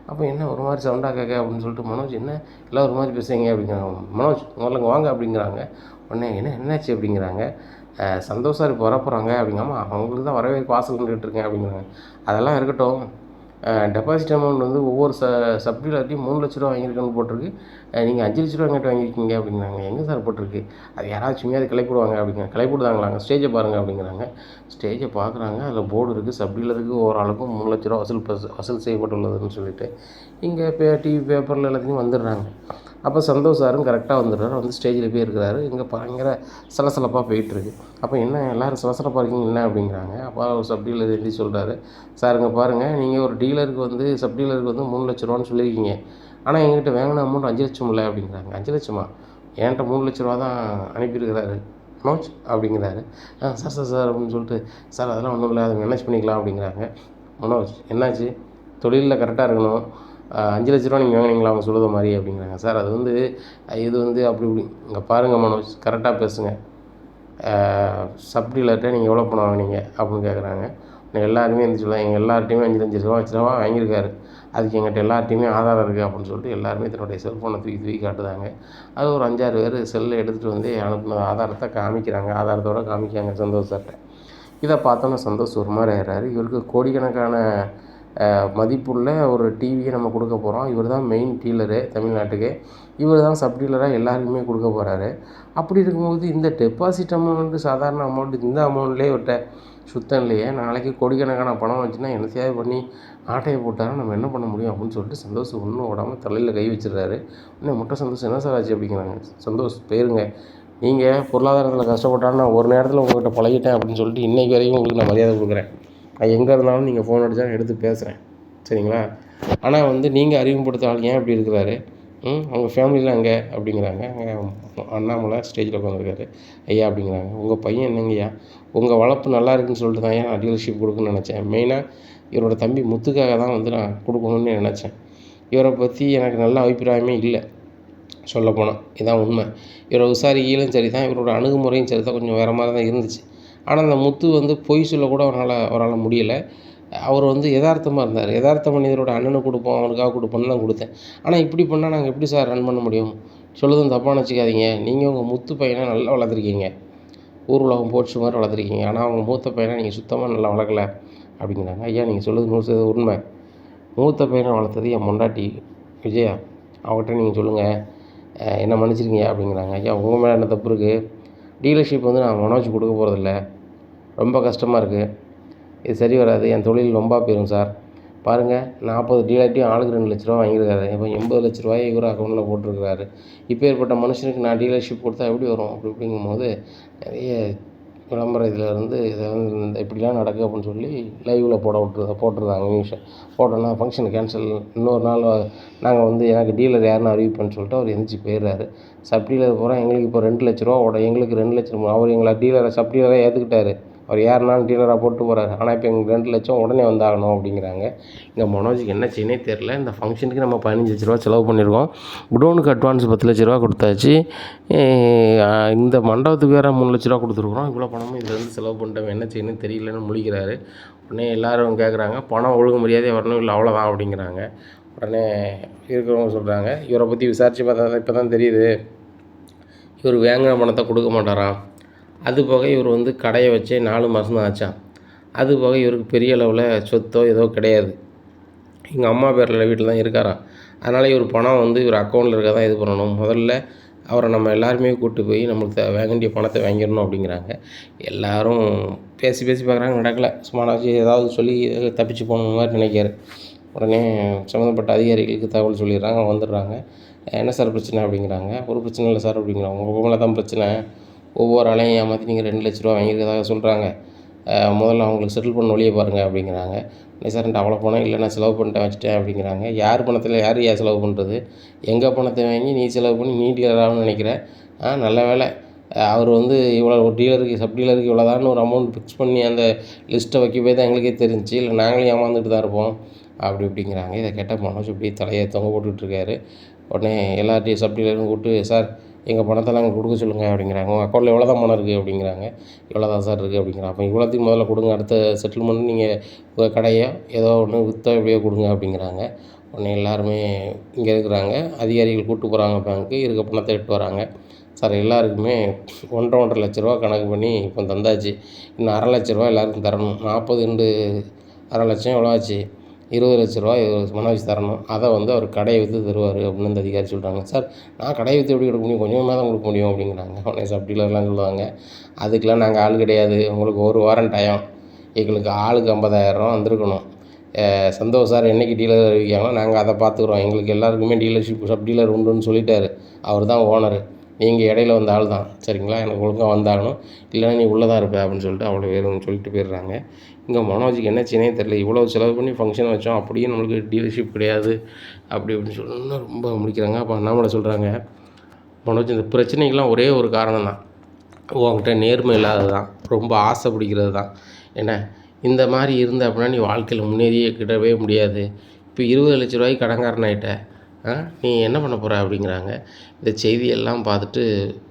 அப்போ என்ன ஒரு மாதிரி சவுண்டாக கேட்க அப்படின்னு சொல்லிட்டு மனோஜ் என்ன எல்லாம் ஒரு மாதிரி பேசுகிறீங்க அப்படிங்கிறாங்க. மனோஜ் முதல்ல வாங்க அப்படிங்கிறாங்க. உடனே என்னாச்சு அப்படிங்கிறாங்க. சந்தோஷ் சார் இப்போ வரப்போகிறாங்க அப்படிங்காம அவங்களுக்கு தான் வரவேற்பு வாசல் நின்றுட்டுருக்கேன் அப்படிங்கிறாங்க. அதெல்லாம் இருக்கட்டும், டெபாசிட் அமௌண்ட் வந்து ஒவ்வொரு சப் டீலர்ட்டையும் 3 லட்ச ரூபா வாங்கியிருக்கேன்னு போட்டிருக்கு, நீங்கள் 5 லட்ச ரூபா எங்கிட்ட வாங்கியிருக்கீங்க அப்படிங்கிறாங்க. எங்கே சார் போட்டிருக்கு? அது யாராவது சும்மையாவது கிளப்பிடுவாங்க அப்படிங்கிறாங்க. கிளப்பிடுதாங்களாங்க, ஸ்டேஜை பாருங்கள் அப்படிங்கிறாங்க. ஸ்டேஜை பார்க்குறாங்க, அதில் போர்டு இருக்குது, சப் டீலருக்கு ஒவ்வொரு ஆளுக்கும் 3 லட்ச ரூபா வசூல் செய்யப்பட்டுள்ளதுன்னு சொல்லிட்டு இங்கே டிவி பேப்பரில் எல்லாத்தையும் வந்துடுறாங்க. அப்போ சந்தோஷ் சாரும் கரெக்டாக வந்துடுறாரு, வந்து ஸ்டேஜில் போய் இருக்கிறாரு. இங்கே பயங்கர சலசலப்பாக போயிட்டுருக்கு. அப்போ என்ன எல்லோரும் சலசலப்பாக இருக்கீங்க என்ன அப்படிங்கிறாங்க. அப்போ சப் டீலர் எழுதி சொல்கிறாரு, சார் இங்கே பாருங்கள், நீங்கள் ஒரு டீலருக்கு வந்து சப் டீலருக்கு வந்து 3 லட்ச ரூபான்னு சொல்லியிருக்கீங்க, ஆனால் எங்கிட்ட வாங்கின அமௌண்ட் 5 லட்சம் இல்லை அப்படிங்கிறாங்க. 5 லட்சமா? என்கிட்ட 3 லட்ச ரூபா தான் அனுப்பியிருக்கிறாரு மனோஜ் அப்படிங்கிறாரு. சார் சார் சார் அப்படின்னு சொல்லிட்டு, சார் அதெல்லாம் ஒன்றும் இல்லை, அதை மேனேஜ் பண்ணிக்கலாம் அப்படிங்கிறாங்க. மனோஜ் என்னாச்சு? தொழிலில் கரெக்டாக இருக்கணும், 5 லட்ச ரூபா நீங்கள் வாங்கினீங்களா அவங்க சொல்லுற மாதிரி அப்படிங்கிறாங்க. சார் அது வந்து இது வந்து அப்படி இப்படி இங்கே பாருங்கள் மனோஜ், கரெக்டாக பேசுங்க, சப் டீலர்கிட்ட நீங்கள் எவ்வளோ பணம் வாங்கினீங்க அப்படின்னு கேட்குறாங்க. எல்லாருமே எந்த சொல்லுவாங்க, எங்கள் எல்லார்ட்டையுமே 5 லட்ச ரூபா வாங்கியிருக்காரு, அதுக்கு எங்கிட்ட எல்லார்ட்டையுமே ஆதாரம் இருக்குது அப்படின்னு சொல்லிட்டு எல்லாருமே தன்னுடைய செல்ஃபோனை தூக்கி காட்டுதாங்க. அது ஒரு 5-6 பேர் செல்லை எடுத்துகிட்டு வந்து அனுப்பின ஆதாரத்தை காமிக்கிறாங்க, ஆதாரத்தோடு காமிக்காங்க சந்தோஷ் சார்கிட்ட. இதை பார்த்தோன்னா சந்தோஷ் ஒரு மாதிரி ஆயிடுறாரு. இவருக்கு கோடிக்கணக்கான மதிப்புள்ள ஒரு டிவியை நம்ம கொடுக்க போகிறோம், இவர் தான் மெயின் டீலரு தமிழ்நாட்டுக்கு, இவர் தான் சப் டீலராக எல்லாருக்குமே கொடுக்க போகிறாரு. அப்படி இருக்கும்போது இந்த டெபாசிட் அமௌண்ட்டு சாதாரண அமௌண்ட்டு, இந்த அமௌண்ட்லேயே விட்ட சுத்தம் இல்லையே, நாளைக்கு கோடிக்கணக்கான பணம் வந்துச்சுன்னா என்னத்தையாவது பண்ணி ஆட்டையை போட்டாலும் நம்ம என்ன பண்ண முடியும் அப்படின்னு சொல்லிட்டு சந்தோஷ் ஒன்றும் விடாமல் தலையில் கை வச்சிடுறாரு. இன்னும் முட்டை சந்தோஷம் என்ன சார் ஆச்சு அப்படிங்கிறாங்க. சந்தோஷ் போயிருங்க, நீங்கள் பொருளாதாரத்தில் கஷ்டப்பட்டாலும் நான் ஒரு நேரத்தில் உங்கள்கிட்ட பழகிட்டேன் அப்படின்னு சொல்லிட்டு இன்றைக்கு வரைக்கும் உங்களுக்கு நான் மரியாதை கொடுக்குறேன். நான் எங்கே இருந்தாலும் நீங்கள் ஃபோன் அடித்தா எடுத்து பேசுகிறேன், சரிங்களா? ஆனால் வந்து நீங்கள் அறிமுகப்படுத்த ஆள் ஏன் இப்படி இருக்கிறாரு? அவங்க ஃபேமிலியில் அங்கே அப்படிங்கிறாங்க. அங்கே அண்ணாமலை ஸ்டேஜில் உட்காந்துருக்காரு. ஐயா அப்படிங்கிறாங்க, உங்கள் பையன் என்னங்கய்யா, உங்கள் வளர்ப்பு நல்லா இருக்குன்னு சொல்லிட்டு தான் நான் டீலர்ஷிப் கொடுக்குன்னு நினச்சேன். மெயினாக இவரோட தம்பி முத்துக்காக தான் வந்து நான் கொடுக்கணுன்னு நினச்சேன். இவரை பற்றி எனக்கு நல்ல அபிப்பிராயமே இல்லை சொல்லப்போனால், இதுதான் உண்மை. இவரை விசாரிக்கையிலும் சரி தான், இவரோட அணுகுமுறையும் சரி தான், கொஞ்சம் வேறு மாதிரி தான் இருந்துச்சு. ஆனால் அந்த முத்து வந்து பொய் சொல்லக்கூட அவரால் முடியலை. அவர் வந்து எதார்த்தமாக இருந்தார். எதார்த்த மனிதரோட அண்ணனுக்கு கொடுப்போம், அவனுக்காக கொடுப்போன்னு தான் கொடுத்தேன். ஆனால் இப்படி பண்ணால் நாங்கள் எப்படி சார் ரன் பண்ண முடியும்? சொல்லுதும் தப்பாக நினச்சிக்காதீங்க, நீங்கள் உங்கள் முத்து பையனை நல்லா வளர்த்துருக்கீங்க, ஊர் உலகம் போச்சு மாதிரி வளர்த்துருக்கீங்க, ஆனால் அவங்க மூத்த பையனை நீங்கள் சுத்தமாக நல்லா வளர்க்கலை அப்படிங்கிறாங்க. ஐயா நீங்கள் சொல்லுது 100% உண்மை. மூத்த பையனை வளர்த்தது என் பொண்டாட்டி விஜயா, அவங்ககிட்ட நீங்கள் சொல்லுங்கள், என்ன மன்னிச்சிருக்கீங்க அப்படிங்கிறாங்க. ஐயா உங்கள் மேலே என்ன தப்பு இருக்குது? டீலர்ஷிப் வந்து நான் மனோஜ் கொடுக்க போகிறதில்ல, ரொம்ப கஷ்டமாக இருக்குது, இது சரி வராது, என் தொழில் ரொம்ப போயிடும் சார். பாருங்கள், 40 டீலர்ட்டையும் ஆளுக்கு 2 லட்ச ரூபா வாங்கியிருக்காரு, இப்போ 80 லட்ச ரூபாயை இவர் அக்கௌண்ட்டில் போட்டிருக்கிறாரு. இப்போ ஏற்பட்ட மனுஷனுக்கு நான் டீலர்ஷிப் கொடுத்தா எப்படி வரும்? அப்படி இப்படிங்கும்போது நிறைய விளம்பரம் இதில் இருந்து இதை வந்து இந்த இப்படிலாம் நடக்குது அப்படின்னு சொல்லி லைவில் போட்டிருந்தாங்க நியூஸை. போட்டோன்னா ஃபங்க்ஷன் கேன்சல், இன்னொரு நாள் நாங்கள் வந்து எனக்கு டீலர் யாருன்னு அறிவிப்பேன்னு சொல்லிட்டு அவர் எந்திரிச்சு போயிடுறாரு. சப் டீலர் போகிறோம், எங்களுக்கு இப்போ 2 லட்ச ரூபா எங்களுக்கு 2 லட்சம் அவர் எங்களை சப் டீலரை ஏற்றுக்கிட்டாரு. அவர் யாருனாலும் டீலராக போட்டு போகிறாரு. ஆனால் இப்போ எங்களுக்கு 2 லட்சம் உடனே வந்தாகணும் அப்படிங்கிறாங்க. இங்கே மனோஜுக்கு என்ன செய்யனே தெரில. இந்த ஃபங்க்ஷனுக்கு நம்ம 15 லட்ச ரூபா செலவு பண்ணியிருக்கோம். குடோனுக்கு அட்வான்ஸ் 10 லட்ச ரூபா கொடுத்தாச்சு. இந்த மண்டபத்துக்கு வேறு 3 லட்ச ரூபா கொடுத்துருக்குறோம். இவ்வளோ பணமும் இதில் வந்து செலவு பண்ணிட்டோம், என்ன செய்யணும்னு தெரியலன்னு முழிக்கிறாரு. உடனே எல்லோரும் கேட்குறாங்க, பணம் ஒழுங்கு மரியாதையாக வரணும், இல்லை அவ்வளோதான் அப்படிங்கிறாங்க. உடனே இருக்கிறவங்க சொல்கிறாங்க, இவரை பற்றி விசாரித்து பார்த்தா இப்போ தான் தெரியுது, இவர் வாங்கின பணத்தை கொடுக்க மாட்டாராம். அது போக இவர் வந்து கடையை வச்சே 4 மாதம் தான் ஆச்சான். அது போக இவருக்கு பெரிய அளவில் சொத்தோ ஏதோ கிடையாது. எங்கள் அம்மா பேரில் வீட்டில் தான் இருக்காராம். அதனால் இவர் பணம் வந்து இவர் அக்கௌண்ட்டில் இருக்க தான் இது பண்ணணும். முதல்ல அவரை நம்ம எல்லாருமே கூப்பிட்டு போய் நம்மளுக்கு வாங்க வேண்டிய பணத்தை வாங்கிடணும் அப்படிங்கிறாங்க. எல்லோரும் பேசி பார்க்குறாங்க, நடக்கலை. சும்மானாச்சு ஏதாவது சொல்லி தப்பிச்சு போகணும் மாதிரி நினைக்காரு. உடனே சம்மந்தப்பட்ட அதிகாரிகளுக்கு தகவல் சொல்லிடுறாங்க, வந்துடுறாங்க. என்ன சார் பிரச்சனை அப்படிங்கிறாங்க. ஒரு பிரச்சனை இல்லை சார் அப்படிங்கிறாங்க. உங்கள் மேலே தான் பிரச்சனை, ஒவ்வொரு ஆளையும் ஏமாற்றி நீங்கள் 2 லட்ச ரூபா வாங்கியிருக்கதாக சொல்கிறாங்க. முதல்ல அவங்களுக்கு செட்டில் பண்ண வழியை பாருங்கள் அப்படிங்கிறாங்க. இல்லை சார் என்கிட்ட அவ்வளோ பணம் இல்லை, நான் செலவு பண்ணிட்டேன் வச்சுட்டேன் அப்படிங்கிறாங்க. யார் பணத்தில் யார் செலவு பண்ணுறது? எங்கள் பணத்தை வாங்கி நீ செலவு பண்ணி நீ டீலர் ஆகணும்னு நினைக்கிற? நல்ல வேலை அவர் வந்து இவ்வளோ ஒரு டீலருக்கு சப் டீலருக்கு இவ்வளோதான்னு ஒரு அமௌண்ட் ஃபிக்ஸ் பண்ணி அந்த லிஸ்ட்டை வைக்க போய் தான் எங்களுக்கே தெரிஞ்சு, இல்லை நாங்களும் ஏமாந்துட்டு தான் இருப்போம் அப்படிங்கிறாங்க. இதை கேட்டால் மனோஜ் இப்படி தலையை தொங்க போட்டுட்ருக்காரு. உடனே எல்லார்ட்டையும் சப் டீலரும் கூப்பிட்டு, சார் எங்கள் பணத்தெல்லாம் எங்களுக்கு கொடுக்க சொல்லுங்கள் அப்படிங்கிறாங்க. உங்கள் அக்கௌண்ட்டில் எவ்வளோ தான் பணம் இருக்குது அப்படிங்கிறாங்க. இவ்வளோ தான் சார் இருக்குது அப்படிங்கிறாங்க. அப்போ இவ்வளோத்தையும் முதல்ல கொடுங்க, அடுத்த செட்டில்மெண்ட் நீங்கள் உங்கள் கடையோ ஏதோ ஒன்று விற்றோ எப்படியோ கொடுங்க அப்படிங்கிறாங்க. உடனே எல்லாருமே இங்கே இருக்கிறாங்க, அதிகாரிகள் கூப்பிட்டு போகிறாங்க பேங்க்கு, இருக்க பணத்தை எடுத்து வராங்க. சார் எல்லாருக்குமே 1.5 லட்ச ரூபா கணக்கு பண்ணி இப்போ தந்தாச்சு. இன்னும் 1/2 லட்ச ரூபா எல்லாருக்கும் தரணும். 40 இன்டு 1/2 லட்சம் எவ்வளோ ஆச்சு? 20 லட்ச ரூபா மனோஜ் தரணும். அதை வந்து அவர் கடையை விற்று தருவார் அப்படின்னு அந்த அதிகாரி சொல்கிறாங்க. சார் நான் கடையை விற்று எப்படி கொடுக்க முடியும், கொஞ்சமாக தான் கொடுக்க முடியும் அப்படிங்கிறாங்க. உடனே சப் டீலர்லாம் சொல்லுவாங்க, அதுக்கெலாம் நாங்கள் ஆள் கிடையாது, உங்களுக்கு 1 வாரம் டைம், எங்களுக்கு ஆளுக்கு 50,000 வந்திருக்கணும். சந்தோஷ் சார் என்றைக்கு டீலர் அறிவிக்காங்களோ நாங்கள் அதை பார்த்துக்குறோம். எங்களுக்கு எல்லாருக்குமே டீலர்ஷிப் சப் டீலர் உண்டுன்னு சொல்லிட்டாரு. அவர் தான் ஓனரு, நீங்கள் இடையில வந்த ஆள் தான், சரிங்களா? எனக்கு ஒழுங்காக வந்தாகணும், இல்லைன்னா நீ உள்ளே தான் இருப்ப அப்படின்னு சொல்லிட்டு அவ்வளோ வேறும்னு சொல்லிட்டு போயிடுறாங்க. இங்கே மனோஜுக்கு என்ன செய்யனே தெரில. இவ்வளோ செலவு பண்ணி ஃபங்க்ஷன் வச்சோம், அப்படியே நம்மளுக்கு டீலர்ஷிப் கிடையாது அப்படி இப்படின்னு சொல்லணும்னா ரொம்ப முடிக்கிறாங்க. அப்போ அண்ணாமலை சொல்கிறாங்க, மனோஜ் இந்த பிரச்சனைக்கெலாம் ஒரே ஒரு காரணம் தான், உங்கள்கிட்ட நேர்மை இல்லாதது தான், ரொம்ப ஆசை பிடிக்கிறது தான். ஏன்னா இந்த மாதிரி இருந்த அப்படின்னா நீ வாழ்க்கையில் முன்னேறியே கிடவே முடியாது. இப்போ 20 லட்ச ரூபாய்க்கு கடன்காரன் ஆகிட்ட, நீ என்ன பண்ண போகிற அப்படிங்கிறாங்க. இந்த செய்தியெல்லாம் பார்த்துட்டு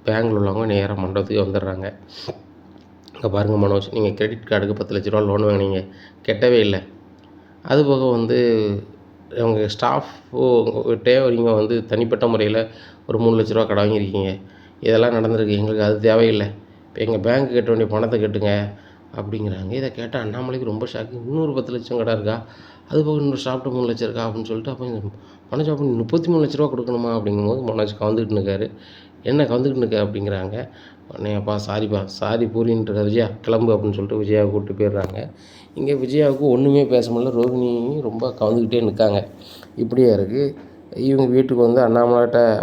பேங்கில் உள்ளவங்க நேராக மண்டபத்துக்கு வந்துடுறாங்க. இங்கே பாருங்கள் மனோஜ், நீங்கள் கிரெடிட் கார்டுக்கு 10 லட்ச ரூபா லோன் வாங்கினீங்க, கெட்டவே இல்லை. அதுபோக வந்து அவங்க ஸ்டாஃப்கிட்டே நீங்கள் வந்து தனிப்பட்ட முறையில் ஒரு 3 லட்ச ரூபா கடை வாங்கியிருக்கீங்க. இதெல்லாம் நடந்திருக்கு, எங்களுக்கு அது தேவையில்லை. இப்போ எங்கள் பேங்க்கு கட்ட வேண்டிய பணத்தை கட்டுங்க அப்படிங்கிறாங்க. இதை கேட்டால் அண்ணாமலைக்கு ரொம்ப ஷாக்கு. இன்னொரு 10 லட்சம் கடை இருக்கா, அதுபோக இன்னொரு ஸ்டாஃப்ட்டு 3 லட்சம் இருக்கா அப்படின்னு சொல்லிட்டு, அப்போ மனோஜ் அப்போ 33 லட்ச ரூபா கொடுக்கணுமா அப்படிங்கும்போது மனோஜ் கவுந்துக்கிட்டு இருக்காரு. என்ன கவுந்துக்கிட்டு இருக்க அப்படிங்கிறாங்க. உடனே அப்பா சாரிப்பா, சாரி பூரின்ட்டு இருக்க விஜயா கிளம்பு அப்படின்னு சொல்லிட்டு விஜயாவை கூப்பிட்டு போயிடுறாங்க. இங்கே விஜயாவுக்கு ஒன்றுமே பேச முடியல. ரோகிணி ரொம்ப கவுந்துக்கிட்டே நிற்காங்க. இப்படியே இருக்குது. இவங்க வீட்டுக்கு வந்து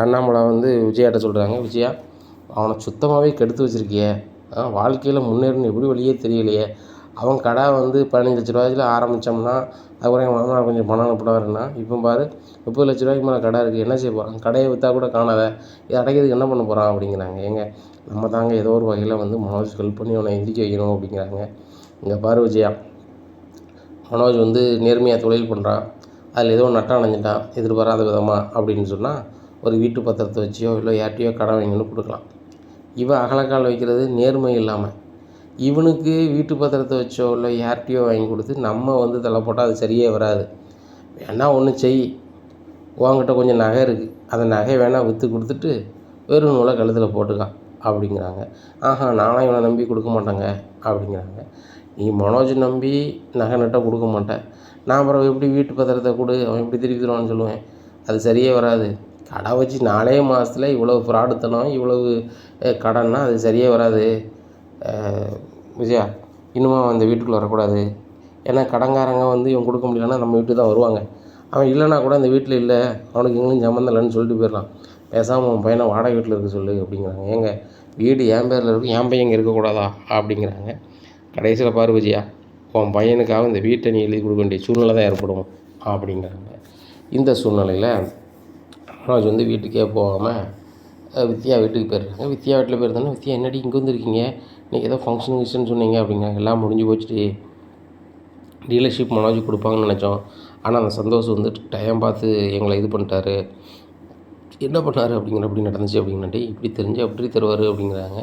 அண்ணாமலை வந்து விஜயாட்ட சொல்கிறாங்க, விஜயா அவனை சுத்தமாகவே கெடுத்து வச்சுருக்கியே, வாழ்க்கையில் முன்னேறணும் எப்படி வழியே தெரியலையே. அவன் கடை வந்து 15 லட்ச ரூபாய்க்கு ஆரம்பித்தோம்னா, அதுக்கப்புறம் என் மாமனார் கொஞ்சம் பணம் அனுப்புனாருன்னா, இப்போ பாரு 30 லட்ச ரூபாய்க்கு மேலே கடை இருக்குது, என்ன செய்ய போகிறான்? கடையை விற்றா கூட காணாத, இதை அடைக்கிறதுக்கு என்ன பண்ண போகிறான் அப்படிங்கிறாங்க. ஏங்க நம்ம தாங்க ஏதோ ஒரு வகையில் வந்து மனோஜ் ஹெல்ப் பண்ணி அவனை எந்திரிக்க வைக்கணும் அப்படிங்கிறாங்க. இங்கே பாரு விஜயா, மனோஜ் வந்து நேர்மையாக தொழில் பண்ணுறான், அதில் ஏதோ நட்டம் அடைஞ்சிட்டான் எதிர்பாராத விதமாக அப்படின்னு சொன்னால், ஒரு வீட்டு பத்திரத்தை வச்சியோ இல்லை யார்ட்டையோ கடன் வாங்கின்னு கொடுக்கலாம். இவன் அகலக்கால் வைக்கிறது நேர்மை இல்லாமல், இவனுக்கு வீட்டு பத்திரத்தை வச்சோ இல்லை யார்ட்டையோ வாங்கி கொடுத்து நம்ம வந்து தலை போட்டால் அது சரியே வராது. வேணா ஒன்று செய், உங்ககிட்ட கொஞ்சம் நகை இருக்குது, அந்த நகை வேணால் விற்று கொடுத்துட்டு வெறும் நூலை கழுத்தில் போட்டுக்கான் அப்படிங்கிறாங்க. நானும் இவனை நம்பி கொடுக்க மாட்டேங்க அப்படிங்கிறாங்க. நீ மனோஜ் நம்பி நகை நட்டால் கொடுக்க மாட்டேன், நான் அப்புறம் எப்படி வீட்டு பத்திரத்தை கொடு, அவன் எப்படி திருப்பி தருவான்னு சொல்லுவேன், அது சரியே வராது. கடை வச்சு 4 மாதத்தில் இவ்வளவு ஃப்ராடுத்தனம், இவ்வளவு கடன்னா அது சரியே வராது. விஜயா இன்னுமா அந்த வீட்டுக்குள்ளே வரக்கூடாது. ஏன்னா கடன்காரங்க வந்து இவன் கொடுக்க முடியலன்னா நம்ம வீட்டுக்கு தான் வருவாங்க. அவன் இல்லைனா கூட அந்த வீட்டில் இல்லை, அவனுக்கு எங்கேயும் சம்மந்தம் இல்லைன்னு சொல்லிட்டு போயிடலாம். பேசாமல் உன் பையனை வாடகை வீட்டில் இருக்க சொல்லு அப்படிங்கிறாங்க. ஏங்க வீடு என் பேரில் இருக்கும், என் பையன் இங்கே இருக்கக்கூடாதா அப்படிங்கிறாங்க. கடைசியில் பாரு விஜயா, உன் பையனுக்காக இந்த வீட்டை நீ எழுதி கொடுக்க வேண்டிய சூழ்நிலை தான் ஏற்படும் அப்படிங்கிறாங்க. இந்த சூழ்நிலையில் மனோஜ் வந்து வீட்டுக்கே போகாமல் வித்யா வீட்டுக்கு போயிடுறாங்க. வித்யா வீட்டில் போயிருந்தானே, வித்யா என்னடி இங்கே வந்துருக்கீங்க, இன்றைக்கி ஏதோ ஃபங்க்ஷன் சொன்னீங்க அப்படிங்கிறாங்க. எல்லாம் முடிஞ்சு போச்சுட்டு டீலர்ஷிப் மனோஜ் கொடுப்பாங்கன்னு நினச்சோம். ஆனால் அந்த சந்தோஷ் வந்து டைம் பார்த்து எங்களை இது பண்ணிட்டாரு. என்ன பண்ணார் அப்படி நடந்துச்சு அப்படின்னாட்டி இப்படி தெரிஞ்சு அப்படி தருவார் அப்படிங்கிறாங்க.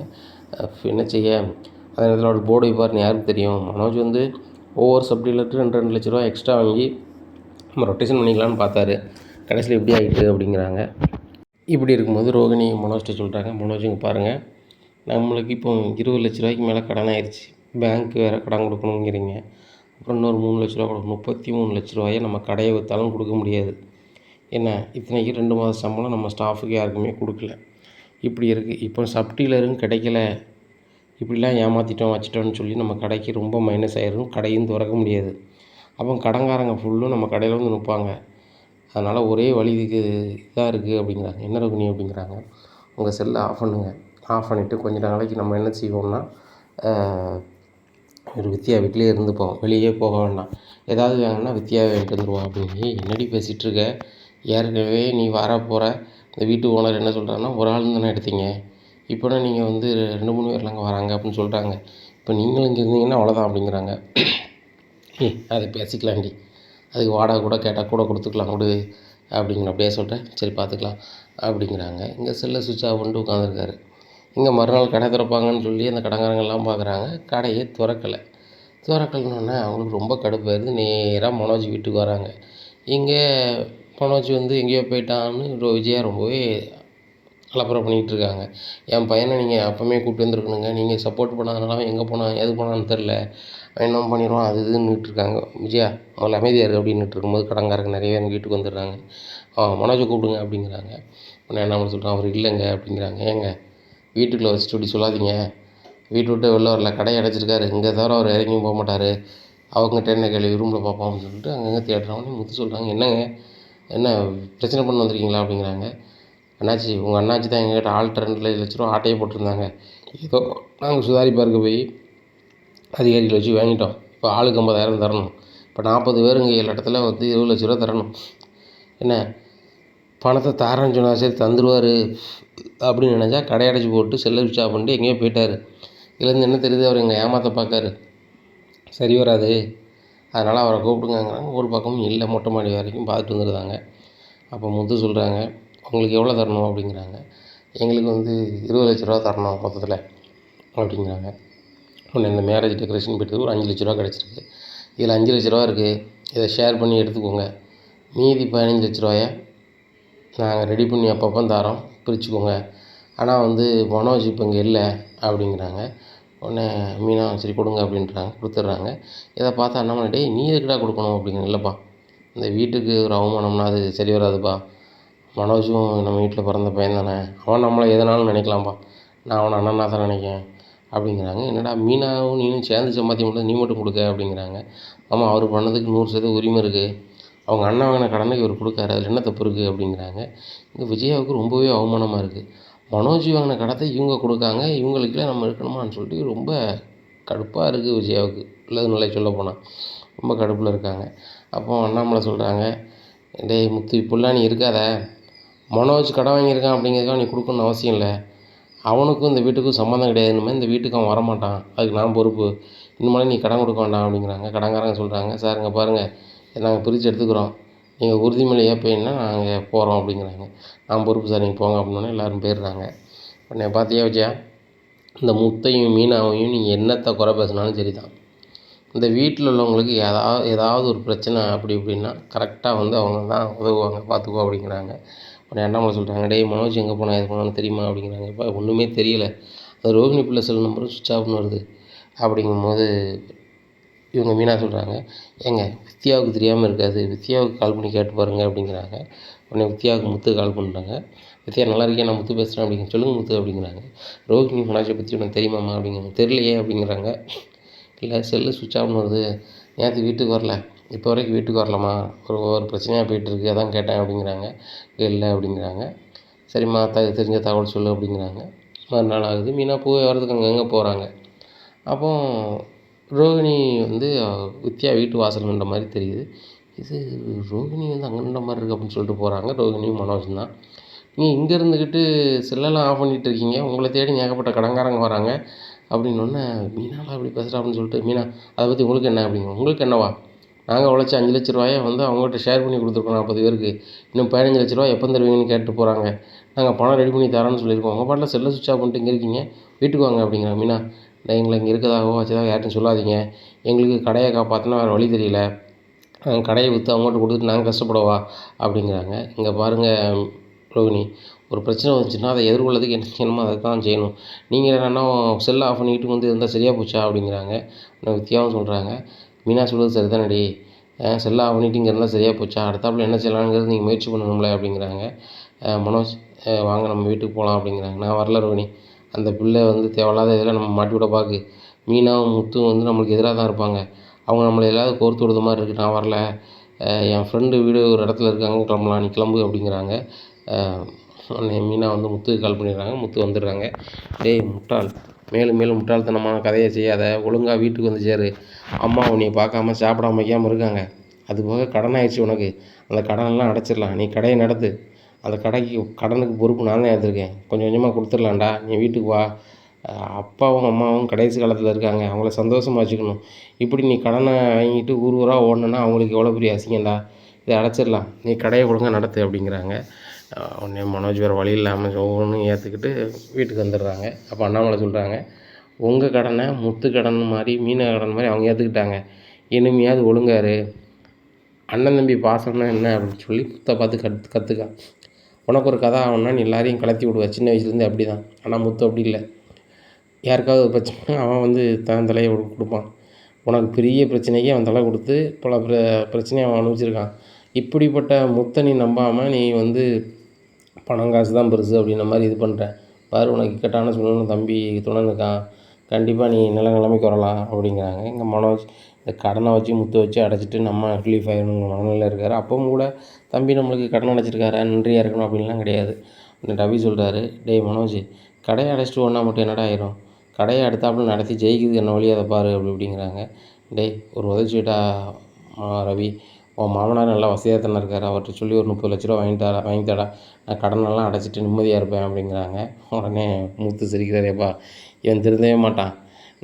என்ன செய்ய, அந்த நேரத்தில் அவர் போர்டு வைப்பார்னு யாருக்கு தெரியும். மனோஜ் வந்து ஒவ்வொரு சப் டீலருக்கு 2 லட்ச ரூபா எக்ஸ்ட்ரா வாங்கி நம்ம ரொட்டேஷன் பண்ணிக்கலான்னு பார்த்தாரு. கடைசியில் எப்படி ஆகிட்டு அப்படிங்கிறாங்க. இப்படி இருக்கும்போது ரோகிணி மனோஜ்கிட்ட சொல்கிறாங்க, மனோஜுங்க பாருங்கள், நம்மளுக்கு இப்போ 20 லட்ச ரூபாய்க்கு மேலே கடன் ஆயிடுச்சு. பேங்க்கு வேறு கடன் கொடுக்கணுங்கிறீங்க. அப்புறம் இன்னொரு 3 லட்ச ரூபா கொடுக்கணும். 33 லட்ச ரூபாயை நம்ம கடையை விற்றாலும் கொடுக்க முடியாது. என்ன, இத்தனைக்கு 2 மாத சம்பளம் நம்ம ஸ்டாஃபுக்கு யாருக்குமே கொடுக்கல. இப்படி இருக்குது. இப்போ சப் டீலரும் கிடைக்கல. இப்படிலாம் ஏமாற்றிட்டோம் வச்சிட்டோன்னு சொல்லி நம்ம கடைக்கு ரொம்ப மைனஸ் ஆயிரும். கடையும் திறக்க முடியாது. அப்போ கடன்காரங்க ஃபுல்லும் நம்ம கடையில் வந்து நிற்பாங்க. அதனால் ஒரே வழி இதுக்கு இதாக இருக்குது அப்படிங்கிறாங்க. என்ன ரோகிணி அப்படிங்கிறாங்க, உங்கள் செல்லை ஆஃப் பண்ணுங்கள். ஆஃப் பண்ணிவிட்டு கொஞ்சம் நாளைக்கு நம்ம என்ன செய்வோம்னா, ஒரு வித்யா வீட்டிலே இருந்துப்போம், வெளியே போக வேண்டாம். ஏதாவது வேணும்னா வித்யாவை வாங்கிட்டு வந்துடுவோம் அப்படின்னு. என்னடி பேசிகிட்டு இருக்க, ஏற்கனவே நீ வர போகிற இந்த வீட்டு ஓனர் என்ன சொல்கிறாங்கன்னா, ஒரு ஆள் தானே எடுத்தீங்க, இப்போனா நீங்கள் வந்து 2-3 பேர்லாங்க வராங்க அப்படின்னு சொல்கிறாங்க. இப்போ நீங்களும் இங்கே இருந்தீங்கன்னா அவ்வளோதான் அப்படிங்கிறாங்க. அதை பேசிக்கலாண்டி, அதுக்கு வாடகை கூட கேட்டால் கூட கொடுத்துக்கலாம் கொடு அப்படிங்கிற. அப்படியே சொல்கிறேன், சரி பார்த்துக்கலாம் அப்படிங்கிறாங்க. இங்கே செல்லை சுவிட்ச் ஆஃப் பண்ணிட்டு உட்காந்துருக்காரு. இங்கே மறுநாள் கடை திறப்பாங்கன்னு சொல்லி அந்த கடைக்காரங்கெல்லாம் பார்க்குறாங்க. கடையே திறக்கலைன்னொன்னே அவங்களுக்கு ரொம்ப கடுப்பாயிருது. நேராக மனோஜ் வீட்டுக்கு வராங்க. இங்கே மனோஜ் வந்து எங்கேயோ போயிட்டான்னு விஜயா ரொம்பவே அலப்பறை பண்ணிகிட்ருக்காங்க. என் பையனை நீங்கள் அப்போவே கூப்பிட்டு வந்துருக்கணுங்க, நீங்கள் சப்போர்ட் பண்ணாதனால அவன் எங்கே போனான் எது போனான்னு தெரில, அவன் என்ன பண்ணிடுவான் அது இதுன்னுட்டு இருக்காங்க. விஜயா முதல்ல அமைதியாக இரு அப்படின்னுட்டு இருக்கும்போது கடன்காரங்க நிறைய பேர் எங்கள் வீட்டுக்கு வந்துடுறாங்க. மனோஜை கூப்பிடுங்க அப்படிங்கிறாங்க. உடனே என்ன பண்ண சொல்கிறான், அவர் இல்லைங்க அப்படிங்கிறாங்க. ஏங்க வீட்டுக்குள்ளே வச்சுட்டு இப்படி சொல்லாதீங்க, வீட்டு விட்டு வெளில வரல, கடையை அடைச்சிருக்காரு, இங்கே தவிர அவர் இறங்கியும் போக மாட்டார், அவங்ககிட்ட என்ன கேள்வி ரூமில் பார்ப்போம் அப்படின்னு சொல்லிட்டு அங்கங்கே தேடுறவனே முத்து சொல்கிறாங்க. என்னங்க, என்ன பிரச்சனை பண்ண வந்திருக்கீங்களா அப்படிங்கிறாங்க. அண்ணாச்சி, உங்கள் அண்ணாச்சி தான் எங்கள்கிட்ட ஆள்கிட்ட 2 லட்ச ரூபா ஆட்டையை போட்டிருந்தாங்க. ஏதோ நாங்கள் சுதாரிப்பாருக்கு போய் அதிகாரிகளை வச்சு வாங்கிட்டோம். இப்போ ஆளுக்கு 50,000 தரணும். இப்போ 40 பேருங்க 7 இடத்துல வந்து 20 லட்ச ரூபா தரணும். என்ன, பணத்தை தாரேன்னு சொன்னால் சரி தந்துடுவார் அப்படின்னு நினச்சா கடை அடைச்சி போட்டு செல்லை சுவிட்ச் ஆஃப் பண்ணிட்டு எங்கேயோ போயிட்டார். இதுலேருந்து என்ன தெரியுது, அவர் எங்கள் ஏமாற்ற பார்க்காரு, சரி வராது, அதனால் அவரை கூப்பிடுங்கிறாங்க. ஒரு பக்கமும் இல்லை, மொட்டை மாடி வரைக்கும் பார்த்துட்டு வந்துடுறாங்க. அப்போ முத்து சொல்கிறாங்க, உங்களுக்கு எவ்வளோ தரணும் அப்படிங்கிறாங்க. எங்களுக்கு வந்து 20 லட்ச ரூபா தரணும் மொத்தத்தில் அப்படிங்கிறாங்க. உடனே இந்த மேரேஜ் டெக்கரேஷன் போய்ட்டு ஒரு 5 லட்ச ரூபா கிடச்சிருக்கு. இதில் 5 லட்ச ரூபா இருக்குது, இதை ஷேர் பண்ணி எடுத்துக்கோங்க. மீதி 15 லட்ச ரூபாயை நாங்கள் ரெடி பண்ணி அப்பப்போ தாரோம், பிரிச்சுக்கோங்க. ஆனால் வந்து மனோஜ் இப்போ இங்கே இல்லை அப்படிங்கிறாங்க. உடனே மீனா சரி கொடுங்க அப்படின்றாங்க, கொடுத்துட்றாங்க. இதை பார்த்தா அண்ணாமலை, டேய் நீ எதுக்குடா கொடுக்கணும் அப்படிங்கிற. இல்லைப்பா, இந்த வீட்டுக்கு ஒரு அவமானம்னா அது சரி வராதுப்பா, மனோஜும் நம்ம வீட்டில் பிறந்த பையன் தானே, அவன் நம்மளை எதனாலும் நினைக்கலாம்ப்பா, நான் அவனை அண்ணனாக தான் நினைக்கிறேன் அப்படிங்கிறாங்க. என்னடா மீனாவும் நீனும் சேர்ந்து சம்பாத்தி மட்டும் நீ மட்டும் கொடுக்க அப்படிங்கிறாங்க. ஆமாம், அவர் பண்ணதுக்கு 100% உரிமை இருக்குது, அவங்க அண்ணன் வாங்கின கடனுக்கு இவர் கொடுக்காரு, அதில் என்ன தப்பு இருக்குது அப்படிங்கிறாங்க. இங்கே விஜயாவுக்கு ரொம்பவே அவமானமாக இருக்குது. மனோஜ் வாங்கின கடத்தை இவங்க கொடுக்காங்க, இவங்களுக்குலாம் நம்ம இருக்கணுமான்னு சொல்லிட்டு ரொம்ப கடுப்பாக இருக்குது விஜயாவுக்கு. உள்ளது நிலை சொல்ல போனால் ரொம்ப கடுப்பில் இருக்காங்க. அப்போ அண்ணாமலை சொல்கிறாங்க, டேய் முத்து, இப்படிலாம் நீ இருக்காத, மனோஜ் கடன் வாங்கியிருக்கான் அப்படிங்கிறதுக்காக நீ கொடுக்கணுன்னு அவசியம் இல்லை, அவனுக்கும் இந்த வீட்டுக்கும் சம்மந்தம் கிடையாது, இனிமேல் இந்த வீட்டுக்கு அவன் வரமாட்டான், அதுக்கு நான் பொறுப்பு, இனிமேல் நீ கடன் கொடுக்க வேண்டாம் அப்படிங்கிறாங்க. கடன்காரங்க சொல்கிறாங்க, சார் இங்கே பாருங்கள், நாங்கள் பிரித்து எடுத்துக்கிறோம், நீங்கள் உறுதிமொழி ஏற்பீங்கன்னா நாங்கள் போகிறோம் அப்படிங்கிறாங்க. நான் பொறுப்பு சார், நீங்கள் போங்க அப்படின்னோடனே எல்லோரும் போயிடுறாங்க. உடனே பார்த்தியா விஜயா, இந்த முத்தையும் மீனாவையும் நீங்கள் என்னத்தை குறை பேசினாலும் சரி தான், இந்த வீட்டில் உள்ளவங்களுக்கு ஏதாவது ஒரு பிரச்சனை அப்படி இப்படின்னா கரெக்டாக வந்து அவங்க தான் உதவுவாங்க, பார்த்துக்கோ அப்படிங்கிறாங்க. உடனே அண்ணாமலை சொல்கிறாங்க, டேய் மனோஜ் எங்கே போனால் எது போனான்னு தெரியுமா அப்படிங்கிறாங்க. இப்போ ஒன்றுமே தெரியலை, அது ரோகிணி பிள்ளை செல் நம்பரும் சுவிட்ச் ஆஃப்னு வருது அப்படிங்கும்போது இவங்க மீனா சொல்கிறாங்க, ஏங்க வித்யாவுக்கு தெரியாமல் இருக்காது, வித்யாவுக்கு கால் பண்ணி கேட்டு பாருங்கள் அப்படிங்கிறாங்க. உடனே வித்யாவுக்கு முத்து கால் பண்ணுறாங்க. வித்யா நல்லா இருக்கேன், நான் முத்து பேசுகிறேன் அப்படிங்க. சொல்லுங்கள் முத்து அப்படிங்கிறாங்க. ரோகிணி மனோஜை பற்றி உனக்கு தெரியுமாம்மா அப்படிங்கிறாங்க. தெரியலையே அப்படிங்கிறாங்க. இல்லை செல்லு சுவிட்ச் ஆஃப்னு வருது, நேற்று வீட்டுக்கு வரல, இப்போ வரைக்கும் வீட்டுக்கு வரலாமா, ஒரு பிரச்சனையாக போயிட்டுருக்கு, அதான் கேட்டேன் அப்படிங்கிறாங்க. இல்லை அப்படிங்கிறாங்க. சரிம்மா, தெரிஞ்ச தகவல் சொல்லு அப்படிங்கிறாங்க. மறுநாள் ஆகுது, மீனா பூ வரதுக்கு அங்கங்கே போகிறாங்க. அப்போ ரோகிணி வந்து வித்யா வீட்டு வாசல் நின்ற மாதிரி தெரியுது. இது ரோகிணி வந்து அங்கே நின்ற மாதிரி இருக்குது அப்படின்னு சொல்லிட்டு போகிறாங்க. ரோகிணியும் மனோஜும் தான். நீங்கள் இங்கே இருந்துக்கிட்டு செல்லெல்லாம் ஆஃப் பண்ணிகிட்டு இருக்கீங்க, உங்களை தேடி ஏகப்பட்ட கடன்காரங்க வராங்க, அப்படின்னோடனே மீனாலாம் அப்படி பேசுகிறா அப்படின்னு சொல்லிட்டு, மீனா அதை பற்றி உங்களுக்கு என்ன அப்படிங்க. உங்களுக்கு என்னவா, நாங்கள் உழைச்ச 5 லட்ச ரூபாயை வந்து அவங்ககிட்ட ஷேர் பண்ணி கொடுத்துருக்கோம் 40 பேருக்கு, இன்னும் 15 லட்ச ரூபா எப்போ தருவீங்கன்னு கேட்டு போகிறாங்க, நாங்கள் பணம் ரெடி பண்ணி தரோன்னு சொல்லியிருக்கோம், உங்கள் பாட்டில் செல்லை சுவிட்ச் ஆஃப் பண்ணிட்டு இங்கே இருக்கீங்க, வீட்டுக்கு வாங்க அப்படிங்கிறாங்க. மீனா, எங்களை இங்கே இருக்கதாகவோ வச்சதாக யார்ட்டும் சொல்லாதீங்க, எங்களுக்கு கடையை காப்பாற்றினா வேறு வழி தெரியல, கடையை விற்று அவங்கள்ட்ட கொடுத்துட்டு நாங்கள் கஷ்டப்படவா அப்படிங்கிறாங்க. இங்கே பாருங்கள் ரோகிணி, ஒரு பிரச்சனை வந்துச்சுன்னா அதை எதிர்கொள்ளதுக்கு என்ன செய்யணுமோ அதை தான் செய்யணும். நீங்கள் என்னன்னா செல்லை ஆஃப் பண்ணிக்கிட்டு வந்து இருந்தால் சரியாக போச்சா அப்படிங்கிறாங்க. வித்தியாவும் சொல்கிறாங்க. மீனா சொல்கிறது சரிதானடி, செல்லை ஆஃப் பண்ணிட்டு இங்கே இருந்தால் சரியாக போச்சா, அடுத்தாப்புல என்ன செய்யலாங்கிறது நீங்கள் முயற்சி பண்ணணும்ல அப்படிங்கிறாங்க. மனோஜ், வாங்க நம்ம வீட்டுக்கு போகலாம் அப்படிங்கிறாங்க. நான் வரல ரோகிணி, அந்த பிள்ளை வந்து தேவையில்லாத இதெல்லாம் நம்ம மாட்டி விட பார்க்கு, மீனாவும் முத்தும் வந்து நம்மளுக்கு எதிராக தான் இருப்பாங்க, அவங்க நம்மளை எல்லாவது கோர்த்து விடுற மாதிரி இருக்குது, நான் வரல, என் ஃப்ரெண்டு வீடு ஒரு இடத்துல இருக்காங்க, கிளம்பலாம், நீ கிளம்பு அப்படிங்கிறாங்க. உடனே மீனா வந்து முத்துக்கு கால் பண்ணிடுறாங்க. முத்து வந்துடுறாங்க. டேய் முட்டாள், மேலும் மேலும் முட்டாள்தனமான கதையை செய்யாத, ஒழுங்காக வீட்டுக்கு வந்து சேரு, அம்மா உன்னை பார்க்காம சாப்பிடாம வைக்காமல் இருக்காங்க, அதுபோக கடன் ஆயிடுச்சு உனக்கு, அந்த கடனெல்லாம் அடைச்சிடலாம், நீ கடையை நடத்து, அந்த கடைக்கு கடனுக்கு பொறுப்பு நான் தான் எடுத்திருக்கேன், கொஞ்சம் கொஞ்சமாக கொடுத்துடலாம்டா, நீ வீட்டுக்கு வா, அப்பாவும் அம்மாவும் கடைசி காலத்தில் இருக்காங்க, அவங்கள சந்தோஷமாக வச்சுக்கணும், இப்படி நீ கடனை வாங்கிட்டு ஊர் ஊராக ஓடணுன்னா அவங்களுக்கு எவ்வளோ பெரிய அசிங்கம்டா, இதை அடைச்சிடலாம், நீ கடையை ஒழுங்கா நடத்து அப்படிங்கிறாங்க. உடனே மனோஜ் வேறு வழி இல்லாமல் ஒவ்வொன்றும் ஏற்றுக்கிட்டு வீட்டுக்கு வந்துடுறாங்க. அப்போ அண்ணாமலை சொல்கிறாங்க, உங்கள் கடனை முத்து கடன் மாதிரி மீன கடன் மாதிரி அவங்க ஏற்றுக்கிட்டாங்க, இனிமையாவது ஒழுங்காரு, அண்ணன் தம்பி பாசம்னா என்ன அப்படின்னு சொல்லி முத்தை பார்த்து கற்றுக்க, உனக்கு ஒரு கதை ஆகணும்னா நீ எல்லாரையும் கலத்தி விடுவ, சின்ன வயசுலேருந்து அப்படி தான், ஆனால் முத்து அப்படி இல்லை, யாருக்காவது ஒரு பிரச்சனை அவன் வந்து தன் தலையை கொடுப்பான், உனக்கு பெரிய பிரச்சனைக்கு அவன் தலை கொடுத்து பல பிரச்சனையை அவன் அனுபவிச்சிருக்கான், இப்படிப்பட்ட முத்தை நீ நம்பாமல் நீ வந்து பணம் காசு தான் பெருசு அப்படின்ற மாதிரி இது பண்ணுற பாரு, உனக்கு இக்கட்டான சூழ்நிலை தம்பி துணை இருக்கான், கண்டிப்பாக நீ நிலைமைக்கு வரலாம் அப்படிங்கிறாங்க. இங்கே மனோஜ் இந்த கடனை வச்சு முத்தை வச்சு அடைச்சிட்டு நம்ம ரிலீஃப் ஆகிடணும் மனநிலையில் இருக்கார். அப்பவும் கூட தம்பி நம்மளுக்கு கடன் அடைச்சிருக்காரு, நன்றியாக இருக்கணும் அப்படின்லாம் கிடையாது. இந்த ரவி சொல்கிறாரு, டேய் மனோஜ், கடையை அடைச்சிட்டு ஒன்றா மட்டும் என்னடா ஆயிரும், கடையை அடுத்தாப்புல நடத்தி ஜெயிக்குது என்ன வழி, அதை பாரு அப்படிங்கிறாங்க. டேய் ஒரு உதவி செய்யிட்டா ரவி, உன் மாமனார் நல்லா வசதியாக தானே இருக்கார், அவர்கிட்ட சொல்லி ஒரு 30 லட்ச ரூபா வாங்கித்தாடா, நான் கடனெல்லாம் அடைச்சிட்டு நிம்மதியாக இருப்பேன் அப்படிங்கிறாங்க. உடனே முத்து சிரிக்கிறாரேப்பா, இவன் திருந்தவே மாட்டான்,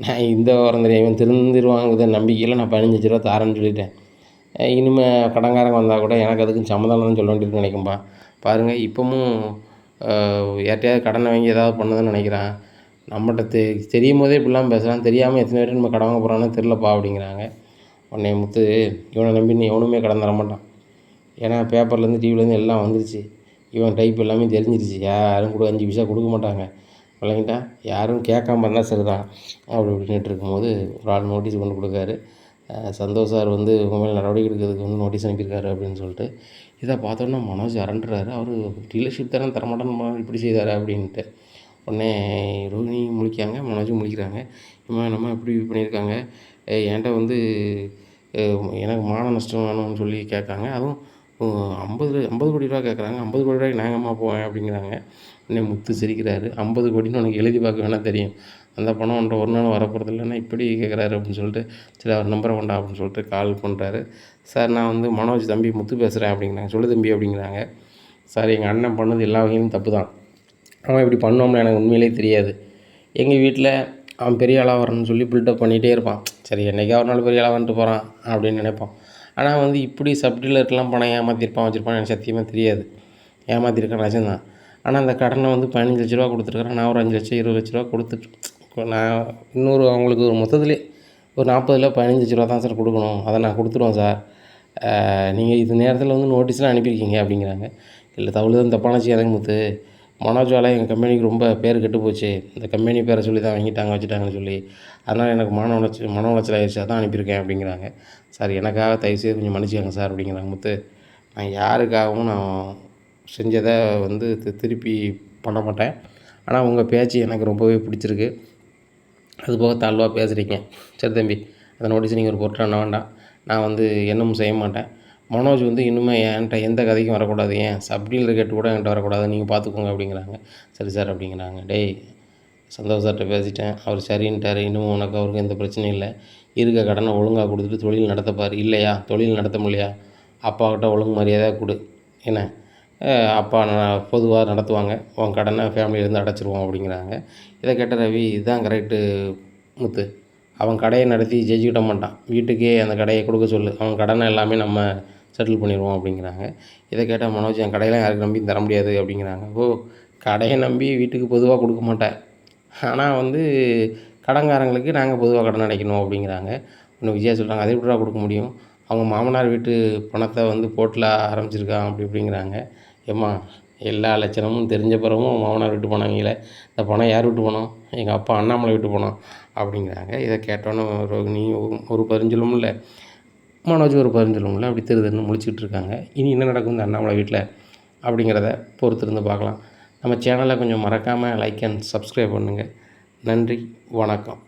நான் இந்த வாரம் தெரியும் இவன் திருந்திருவாங்குத நம்பிக்கையில் நான் 15 லட்ச ரூபா தாரேன்னு சொல்லிட்டேன், இனிமேல் கடன்காரங்க வந்தால் கூட எனக்கு அதுக்கும் சம்மதம் சொல்ல வேண்டியிருக்குன்னு நினைக்கும்பா, பாருங்கள் இப்போவும் யார்ட்டையாவது கடனை வாங்கி ஏதாவது பண்ணதுன்னு நினைக்கிறான், நம்மகிட்ட தெரியும் போதே இப்படிலாம் பேசுகிறான், தெரியாமல் எத்தனை பேர் நம்ம கடன் வாங்க போகிறான்னு தெரிலப்பா அப்படிங்கிறாங்க. உடனே முத்து, இவனை நம்பி நீ எவனுமே கடன் தர மாட்டான், ஏன்னா பேப்பர்லேருந்து டிவிலேருந்து எல்லாம் வந்துருச்சு, இவன் டைப் எல்லாமே தெரிஞ்சிருச்சு, யாரும் கூட 5 பைசா கொடுக்க மாட்டாங்க, விளங்கிட்டா, யாரும் கேட்காம இருந்தால் சரிதான் அப்படி இப்படின்ட்டு இருக்கும்போது ஒரு ஆள் நோட்டீஸ் கொண்டு கொடுக்காரு. சந்தோஷ் சார் வந்து உங்கள் மேலே நடவடிக்கை எடுக்கிறதுக்கு வந்து நோட்டீஸ் அனுப்பியிருக்காரு அப்படின்னு சொல்லிட்டு, இதை பார்த்தோன்னா மனோஜ் அரண்டுறாரு. அவர் டீலர்ஷிப் தானே தரமாட்டேன்னு இப்படி செய்தார் அப்படின்ட்டு. உடனே ரோஹிணி முழிக்காங்க, மனோஜும் முழிக்கிறாங்க. நம்ம இப்படி பண்ணியிருக்காங்க, என்கிட்ட வந்து எனக்கு மான நஷ்டம் வேணும்னு சொல்லி கேட்காங்க, அதுவும் 50 கோடி ரூபா கேட்குறாங்க, 50 கோடி ரூபாய்க்கு நான் எங்கேம்மா போவேன் அப்படிங்கிறாங்க. உடனே முத்து சிரிக்கிறாரு, 50 கோடின்னு உனக்கு எழுதி பார்க்க வேணால் தெரியும், அந்த பணம் ஒன்றை ஒரு நாள் வரப்போகிறது இல்லைன்னா இப்படி கேட்குறாரு அப்படின்னு சொல்லிட்டு, சரி அவர் நம்பரை கொண்டா அப்படின்னு சொல்லிட்டு கால் பண்ணுறாரு. சார் நான் வந்து மனோஜ் தம்பி முத்து பேசுகிறேன் அப்படிங்கிறாங்க. சொல்லு தம்பி அப்படிங்கிறாங்க. சார் எங்கள் அண்ணன் பண்ணது எல்லா வகையிலும் தப்பு தான், அவன் இப்படி பண்ணோம்னு எனக்கு உண்மையிலே தெரியாது, எங்கள் வீட்டில் அவன் பெரிய ஆளாக வரணும்னு சொல்லி பில்டப் பண்ணிகிட்டே இருப்பான், சரி என்றைக்கா ஒரு நாள் பெரிய ஆளாக வந்துட்டு போகிறான் அப்படின்னு நினைப்பான், ஆனால் வந்து இப்படி சப்டீலர்க்கெலாம் பணம் ஏமாற்றிருப்பான் வச்சுருப்பான் எனக்கு சத்தியமாக தெரியாது, ஏமாற்றிருக்கான் நிஜம்தான், ஆனால் அந்த கடனை வந்து 15 லட்ச ரூபா கொடுத்துருக்குறேன், நான் ஒரு 5 லட்சம் 20 லட்ச ரூபா கொடுத்துட்டு நான் இன்னொரு அவங்களுக்கு ஒரு மொத்தத்திலே ஒரு 40 15 லட்ச ரூபா தான் சார் கொடுக்கணும், அதை நான் கொடுத்துருவேன் சார், நீங்கள் இது நேரத்தில் வந்து நோட்டீஸ்லாம் அனுப்பியிருக்கீங்க அப்படிங்கிறாங்க. இல்லை தவிர தப்பான செய்யாதங்க முத்து, மனோஜால் எங்கள் கம்பெனிக்கு ரொம்ப பேர் கெட்டு போச்சு, இந்த கம்பெனி பேரை சொல்லி தான் வாங்கிட்டாங்க வச்சுட்டாங்கன்னு சொல்லி, அதனால் எனக்கு மன உளைச்சல் ஆயிடுச்சு, அதான் அனுப்பியிருக்கேன் அப்படிங்கிறாங்க. சார் எனக்காக தயவுசெய்து கொஞ்சம் மன்னிச்சுக்கங்க சார் அப்படிங்கிறாங்க முத்து. நான் யாருக்காகவும் நான் செஞ்சதை வந்து திருப்பி பண்ண மாட்டேன், ஆனால் உங்கள் பேச்சு எனக்கு ரொம்பவே பிடிச்சிருக்கு, அதுபோக தாழ்வாக பேசுகிறீங்க, சரி தம்பி அந்த நோட்டீஸ் நீங்கள் ஒரு பொருட்டாக வேண்டாம், நான் வந்து என்னமும் செய்ய மாட்டேன், மனோஜ் வந்து இன்னுமே என்கிட்ட எந்த கதைக்கும் வரக்கூடாது, ஏன் சப்டீலர் கேட்டு கூட என்கிட்ட வரக்கூடாது, நீங்கள் பார்த்துக்கோங்க அப்படிங்கிறாங்க. சரி சார் அப்படிங்கிறாங்க. டேய் சந்தோஷ் சார்கிட்ட பேசிட்டேன், அவர் சரின்ட்டார், இன்னமும் உனக்கு அவருக்கு எந்த பிரச்சனையும் இல்லை, இருக்க கடனை ஒழுங்காக கொடுத்துட்டு தொழில் நடத்தப்பார், இல்லையா தொழில் நடத்த முடியலையா அப்பாக்கிட்ட ஒழுங்கு மரியாதையாக கொடு, என்ன அப்பா பொதுவாக நடத்துவாங்க, உன் கடனை ஃபேமிலியிலேருந்து அடைச்சிருவோம் அப்படிங்கிறாங்க. இதை கேட்ட ரவி, இதுதான் கரெக்டு முத்து, அவன் கடையை நடத்தி ஜெயிச்சுக்கிட்ட மாட்டான், வீட்டுக்கே அந்த கடையை கொடுக்க சொல்லு, அவன் கடனை எல்லாமே நம்ம செட்டில் பண்ணிடுவோம் அப்படிங்கிறாங்க. இதை கேட்டால் மனோஜ், என் கடையெல்லாம் யாருக்கு நம்பி தர முடியாது அப்படிங்கிறாங்க. ஓ, கடையை நம்பி வீட்டுக்கு பொதுவாக கொடுக்க மாட்டேன், ஆனால் கடன்காரங்களுக்கு நாங்கள் பொதுவாக கடன் அடைக்கணும் அப்படிங்கிறாங்க. இன்னும் விஜயா சொல்கிறாங்க, அதை எப்படிடா கொடுக்க முடியும், அவங்க மாமனார் வீட்டு பணத்தை போட்டில் ஆரம்பிச்சிருக்கான் அப்படி இப்படிங்கிறாங்க. ஏம்மா, எல்லா லட்சணமும் தெரிஞ்ச பிறகும் மாமனார் வீட்டு பணங்கள, இந்த பணம் யார் வீட்டு பணம், எங்கள் அப்பா அண்ணாமலை வீட்டு பணம் அப்படிங்கிறாங்க. இதை கேட்டோன்னே ரோகிணி ஒரு பதினஞ்சுலும் இல்லை, மனோஜ் ஒரு பதினஞ்சுலும் இல்லை, அப்படி திருன்னு முழிச்சிக்கிட்டு இருக்காங்க. இனி என்ன நடக்கும் இந்த அண்ணாமலை வீட்டில் அப்படிங்கிறத பொறுத்திருந்து பார்க்கலாம். நம்ம சேனலை கொஞ்சம் மறக்காமல் லைக் அண்ட் சப்ஸ்கிரைப் பண்ணுங்கள். நன்றி, வணக்கம்.